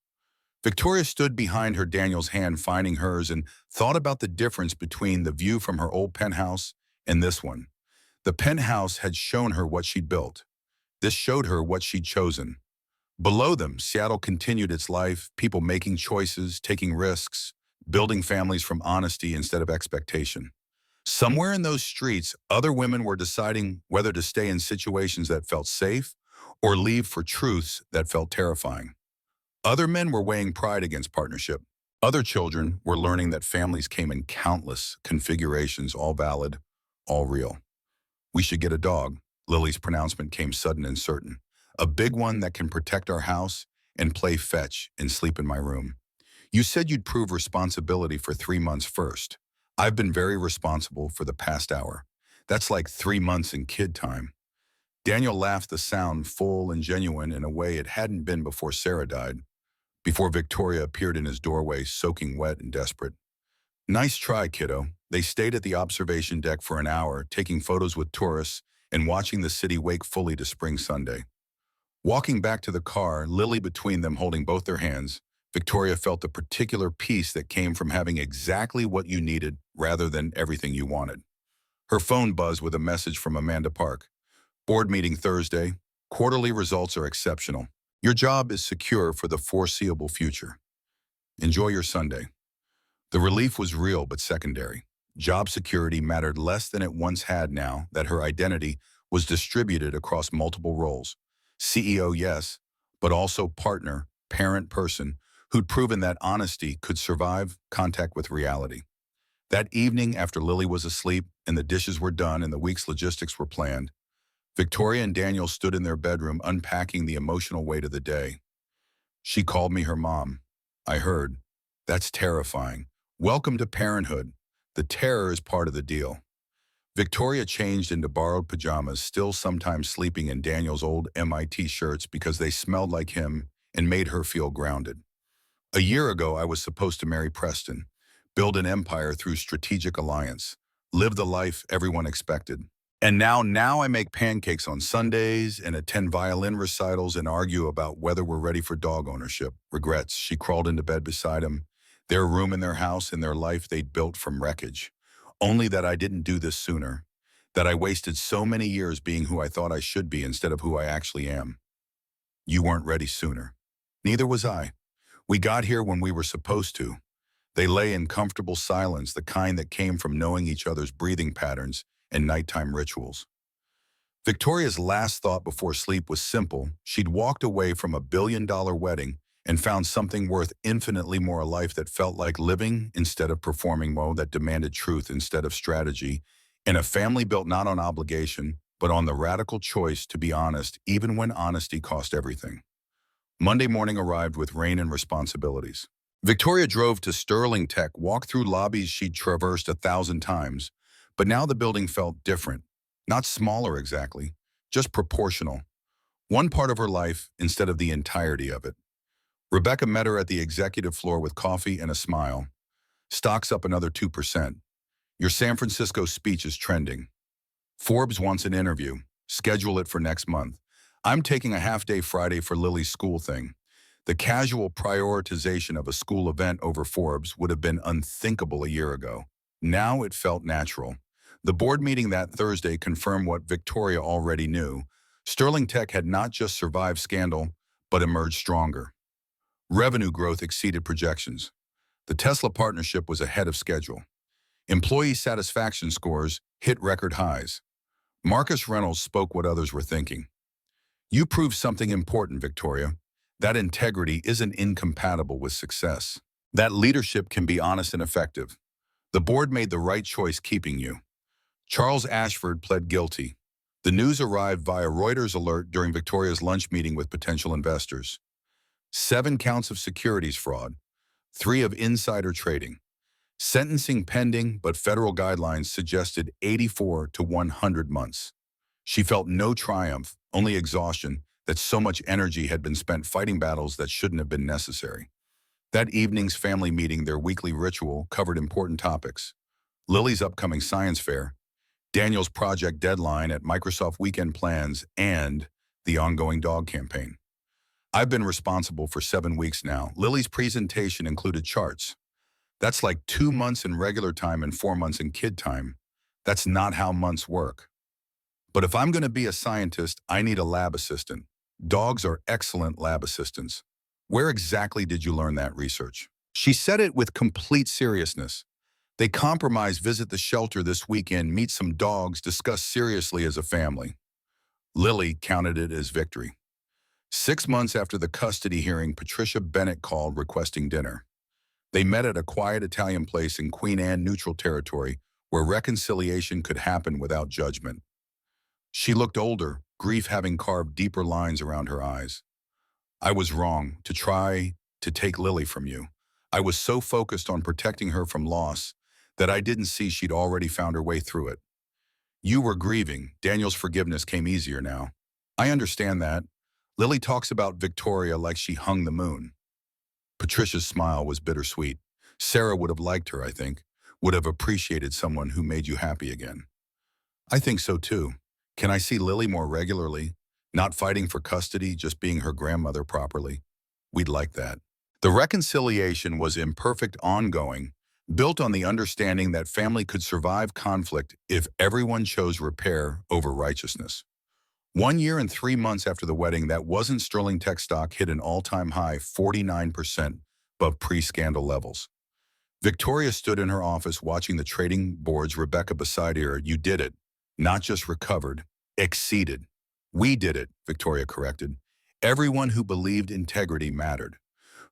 Victoria stood behind her Daniel's hand, finding hers, and thought about the difference between the view from her old penthouse and this one. The penthouse had shown her what she'd built. This showed her what she'd chosen. Below them, Seattle continued its life, people making choices, taking risks, building families from honesty instead of expectation. Somewhere in those streets, other women were deciding whether to stay in situations that felt safe or leave for truths that felt terrifying. Other men were weighing pride against partnership. Other children were learning that families came in countless configurations, all valid, all real. We should get a dog. Lily's pronouncement came sudden and certain. A big one that can protect our house and play fetch and sleep in my room. You said you'd prove responsibility for 3 months first. I've been very responsible for the past hour. That's like 3 months in kid time. Daniel laughed, the sound full and genuine in a way it hadn't been before Sarah died, before Victoria appeared in his doorway, soaking wet and desperate. Nice try, kiddo. They stayed at the observation deck for an hour, taking photos with tourists and watching the city wake fully to spring Sunday. Walking back to the car, Lily between them holding both their hands, Victoria felt the particular peace that came from having exactly what you needed rather than everything you wanted. Her phone buzzed with a message from Amanda Park. Board meeting Thursday. Quarterly results are exceptional. Your job is secure for the foreseeable future. Enjoy your Sunday. The relief was real but secondary. Job security mattered less than it once had now that her identity was distributed across multiple roles. CEO, yes, but also partner, parent, person who'd proven that honesty could survive contact with reality. That evening, after Lily was asleep and the dishes were done and the week's logistics were planned, Victoria and Daniel stood in their bedroom unpacking the emotional weight of the day. She called me her mom. I heard. That's terrifying. Welcome to parenthood. The terror is part of the deal. Victoria changed into borrowed pajamas, still sometimes sleeping in Daniel's old MIT shirts because they smelled like him and made her feel grounded. A year ago, I was supposed to marry Preston, build an empire through strategic alliance, live the life everyone expected. And now I make pancakes on Sundays and attend violin recitals and argue about whether we're ready for dog ownership. Regrets. She crawled into bed beside him, their room in their house and their life they'd built from wreckage. Only that I didn't do this sooner, that I wasted so many years being who I thought I should be instead of who I actually am. You weren't ready sooner. Neither was I. We got here when we were supposed to. They lay in comfortable silence, the kind that came from knowing each other's breathing patterns and nighttime rituals. Victoria's last thought before sleep was simple. She'd walked away from a $1 billion wedding and found something worth infinitely more, a life that felt like living instead of performing mode, that demanded truth instead of strategy, and a family built not on obligation, but on the radical choice to be honest, even when honesty cost everything. Monday morning arrived with rain and responsibilities. Victoria drove to Sterling Tech, walked through lobbies she'd traversed 1,000 times, but now the building felt different. Not smaller exactly, just proportional. One part of her life instead of the entirety of it. Rebecca met her at the executive floor with coffee and a smile. Stocks up another 2%. Your San Francisco speech is trending. Forbes wants an interview. Schedule it for next month. I'm taking a half-day Friday for Lily's school thing. The casual prioritization of a school event over Forbes would have been unthinkable a year ago. Now it felt natural. The board meeting that Thursday confirmed what Victoria already knew. Sterling Tech had not just survived scandal, but emerged stronger. Revenue growth exceeded projections. The Tesla partnership was ahead of schedule. Employee satisfaction scores hit record highs. Marcus Reynolds spoke what others were thinking. You proved something important, Victoria. That integrity isn't incompatible with success. That leadership can be honest and effective. The board made the right choice keeping you. Charles Ashford pled guilty. The news arrived via Reuters alert during Victoria's lunch meeting with potential investors. 7 counts of securities fraud, 3 of insider trading. Sentencing pending, but federal guidelines suggested 84 to 100 months. She felt no triumph, only exhaustion, that so much energy had been spent fighting battles that shouldn't have been necessary. That evening's family meeting, their weekly ritual, covered important topics. Lily's upcoming science fair, Daniel's project deadline at Microsoft weekend plans, and the ongoing dog campaign. I've been responsible for 7 weeks now. Lily's presentation included charts. That's like 2 months in regular time and 4 months in kid time. That's not how months work. But if I'm going to be a scientist, I need a lab assistant. Dogs are excellent lab assistants. Where exactly did you learn that research? She said it with complete seriousness. They compromise, visit the shelter this weekend, meet some dogs, discuss seriously as a family. Lily counted it as victory. 6 months after the custody hearing, Patricia Bennett called requesting dinner. They met at a quiet Italian place in Queen Anne neutral territory where reconciliation could happen without judgment. She looked older, grief having carved deeper lines around her eyes. I was wrong to try to take Lily from you. I was so focused on protecting her from loss that I didn't see she'd already found her way through it. You were grieving. Daniel's forgiveness came easier now. I understand that. Lily talks about Victoria like she hung the moon. Patricia's smile was bittersweet. Sarah would have liked her, I think, would have appreciated someone who made you happy again. I think so too. Can I see Lily more regularly? Not fighting for custody, just being her grandmother properly. We'd like that. The reconciliation was imperfect, ongoing, built on the understanding that family could survive conflict if everyone chose repair over righteousness. 1 year and 3 months after the wedding, that wasn't Sterling Tech stock hit an all-time high, 49% above pre-scandal levels. Victoria stood in her office watching the trading boards, Rebecca beside her. You did it. Not just recovered, exceeded. We did it, Victoria corrected. Everyone who believed integrity mattered.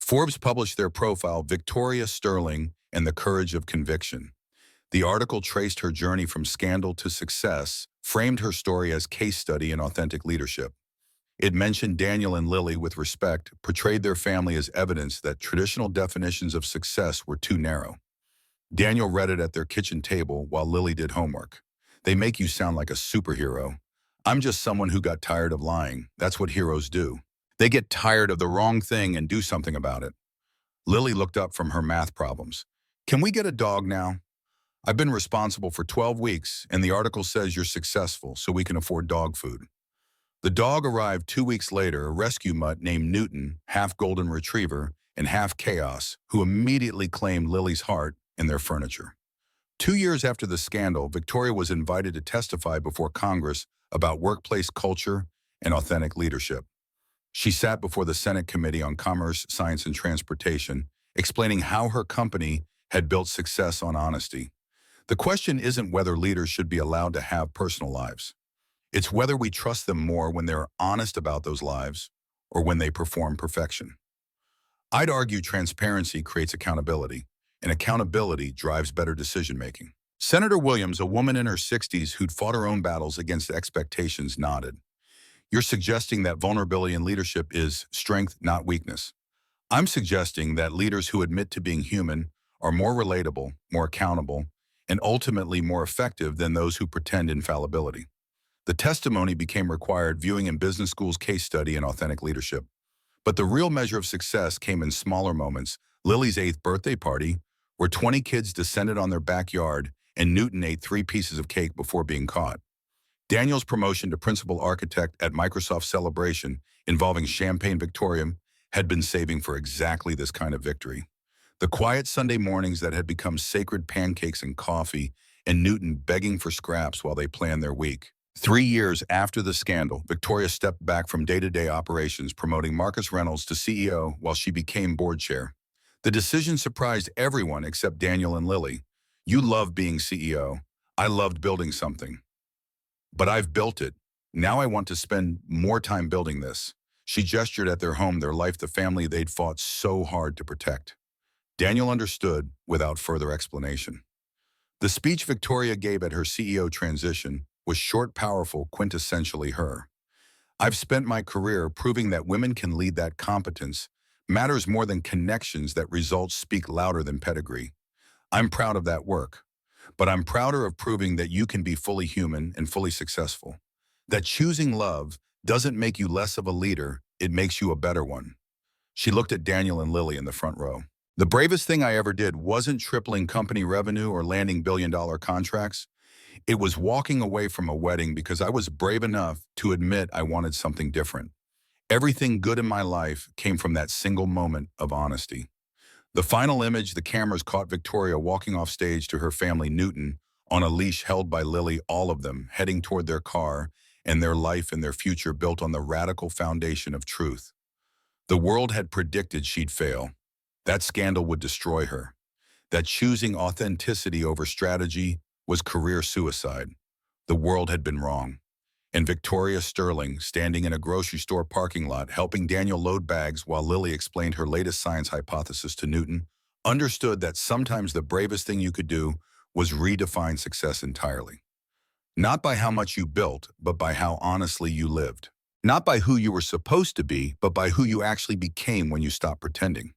Forbes published their profile, Victoria Sterling and the Courage of Conviction. The article traced her journey from scandal to success, framed her story as case study in authentic leadership. It mentioned Daniel and Lily with respect, portrayed their family as evidence that traditional definitions of success were too narrow. Daniel read it at their kitchen table while Lily did homework. They make you sound like a superhero. I'm just someone who got tired of lying. That's what heroes do. They get tired of the wrong thing and do something about it. Lily looked up from her math problems. Can we get a dog now? I've been responsible for 12 weeks, and the article says you're successful, so we can afford dog food. The dog arrived 2 weeks later, a rescue mutt named Newton, half golden retriever and half chaos, who immediately claimed Lily's heart and their furniture. 2 years after the scandal, Victoria was invited to testify before Congress about workplace culture and authentic leadership. She sat before the Senate Committee on Commerce, Science, and Transportation, explaining how her company had built success on honesty. The question isn't whether leaders should be allowed to have personal lives. It's whether we trust them more when they're honest about those lives or when they perform perfection. I'd argue transparency creates accountability, and accountability drives better decision-making. Senator Williams, a woman in her 60s who'd fought her own battles against expectations, nodded. You're suggesting that vulnerability in leadership is strength, not weakness. I'm suggesting that leaders who admit to being human are more relatable, more accountable, and ultimately more effective than those who pretend infallibility. The testimony became required viewing in business school's case study in authentic leadership. But the real measure of success came in smaller moments. Lily's 8th birthday party, where 20 kids descended on their backyard and Newton ate 3 pieces of cake before being caught. Daniel's promotion to principal architect at Microsoft's celebration involving Champagne Victoria had been saving for exactly this kind of victory. The quiet Sunday mornings that had become sacred pancakes and coffee, and Newton begging for scraps while they planned their week. 3 years after the scandal, Victoria stepped back from day-to-day operations, promoting Marcus Reynolds to CEO while she became board chair. The decision surprised everyone except Daniel and Lily. You love being CEO. I loved building something. But I've built it. Now I want to spend more time building this. She gestured at their home, their life, the family they'd fought so hard to protect. Daniel understood without further explanation. The speech Victoria gave at her CEO transition was short, powerful, quintessentially her. I've spent my career proving that women can lead, that competence matters more than connections, that results speak louder than pedigree. I'm proud of that work, but I'm prouder of proving that you can be fully human and fully successful. That choosing love doesn't make you less of a leader, it makes you a better one. She looked at Daniel and Lily in the front row. The bravest thing I ever did wasn't tripling company revenue or landing billion-dollar contracts. It was walking away from a wedding because I was brave enough to admit I wanted something different. Everything good in my life came from that single moment of honesty. The final image, the cameras caught Victoria walking off stage to her family Newton on a leash held by Lily, all of them heading toward their car and their life and their future built on the radical foundation of truth. The world had predicted she'd fail. That scandal would destroy her. That choosing authenticity over strategy was career suicide. The world had been wrong. And Victoria Sterling, standing in a grocery store parking lot helping Daniel load bags while Lily explained her latest science hypothesis to Newton, understood that sometimes the bravest thing you could do was redefine success entirely. Not by how much you built, but by how honestly you lived. Not by who you were supposed to be, but by who you actually became when you stopped pretending.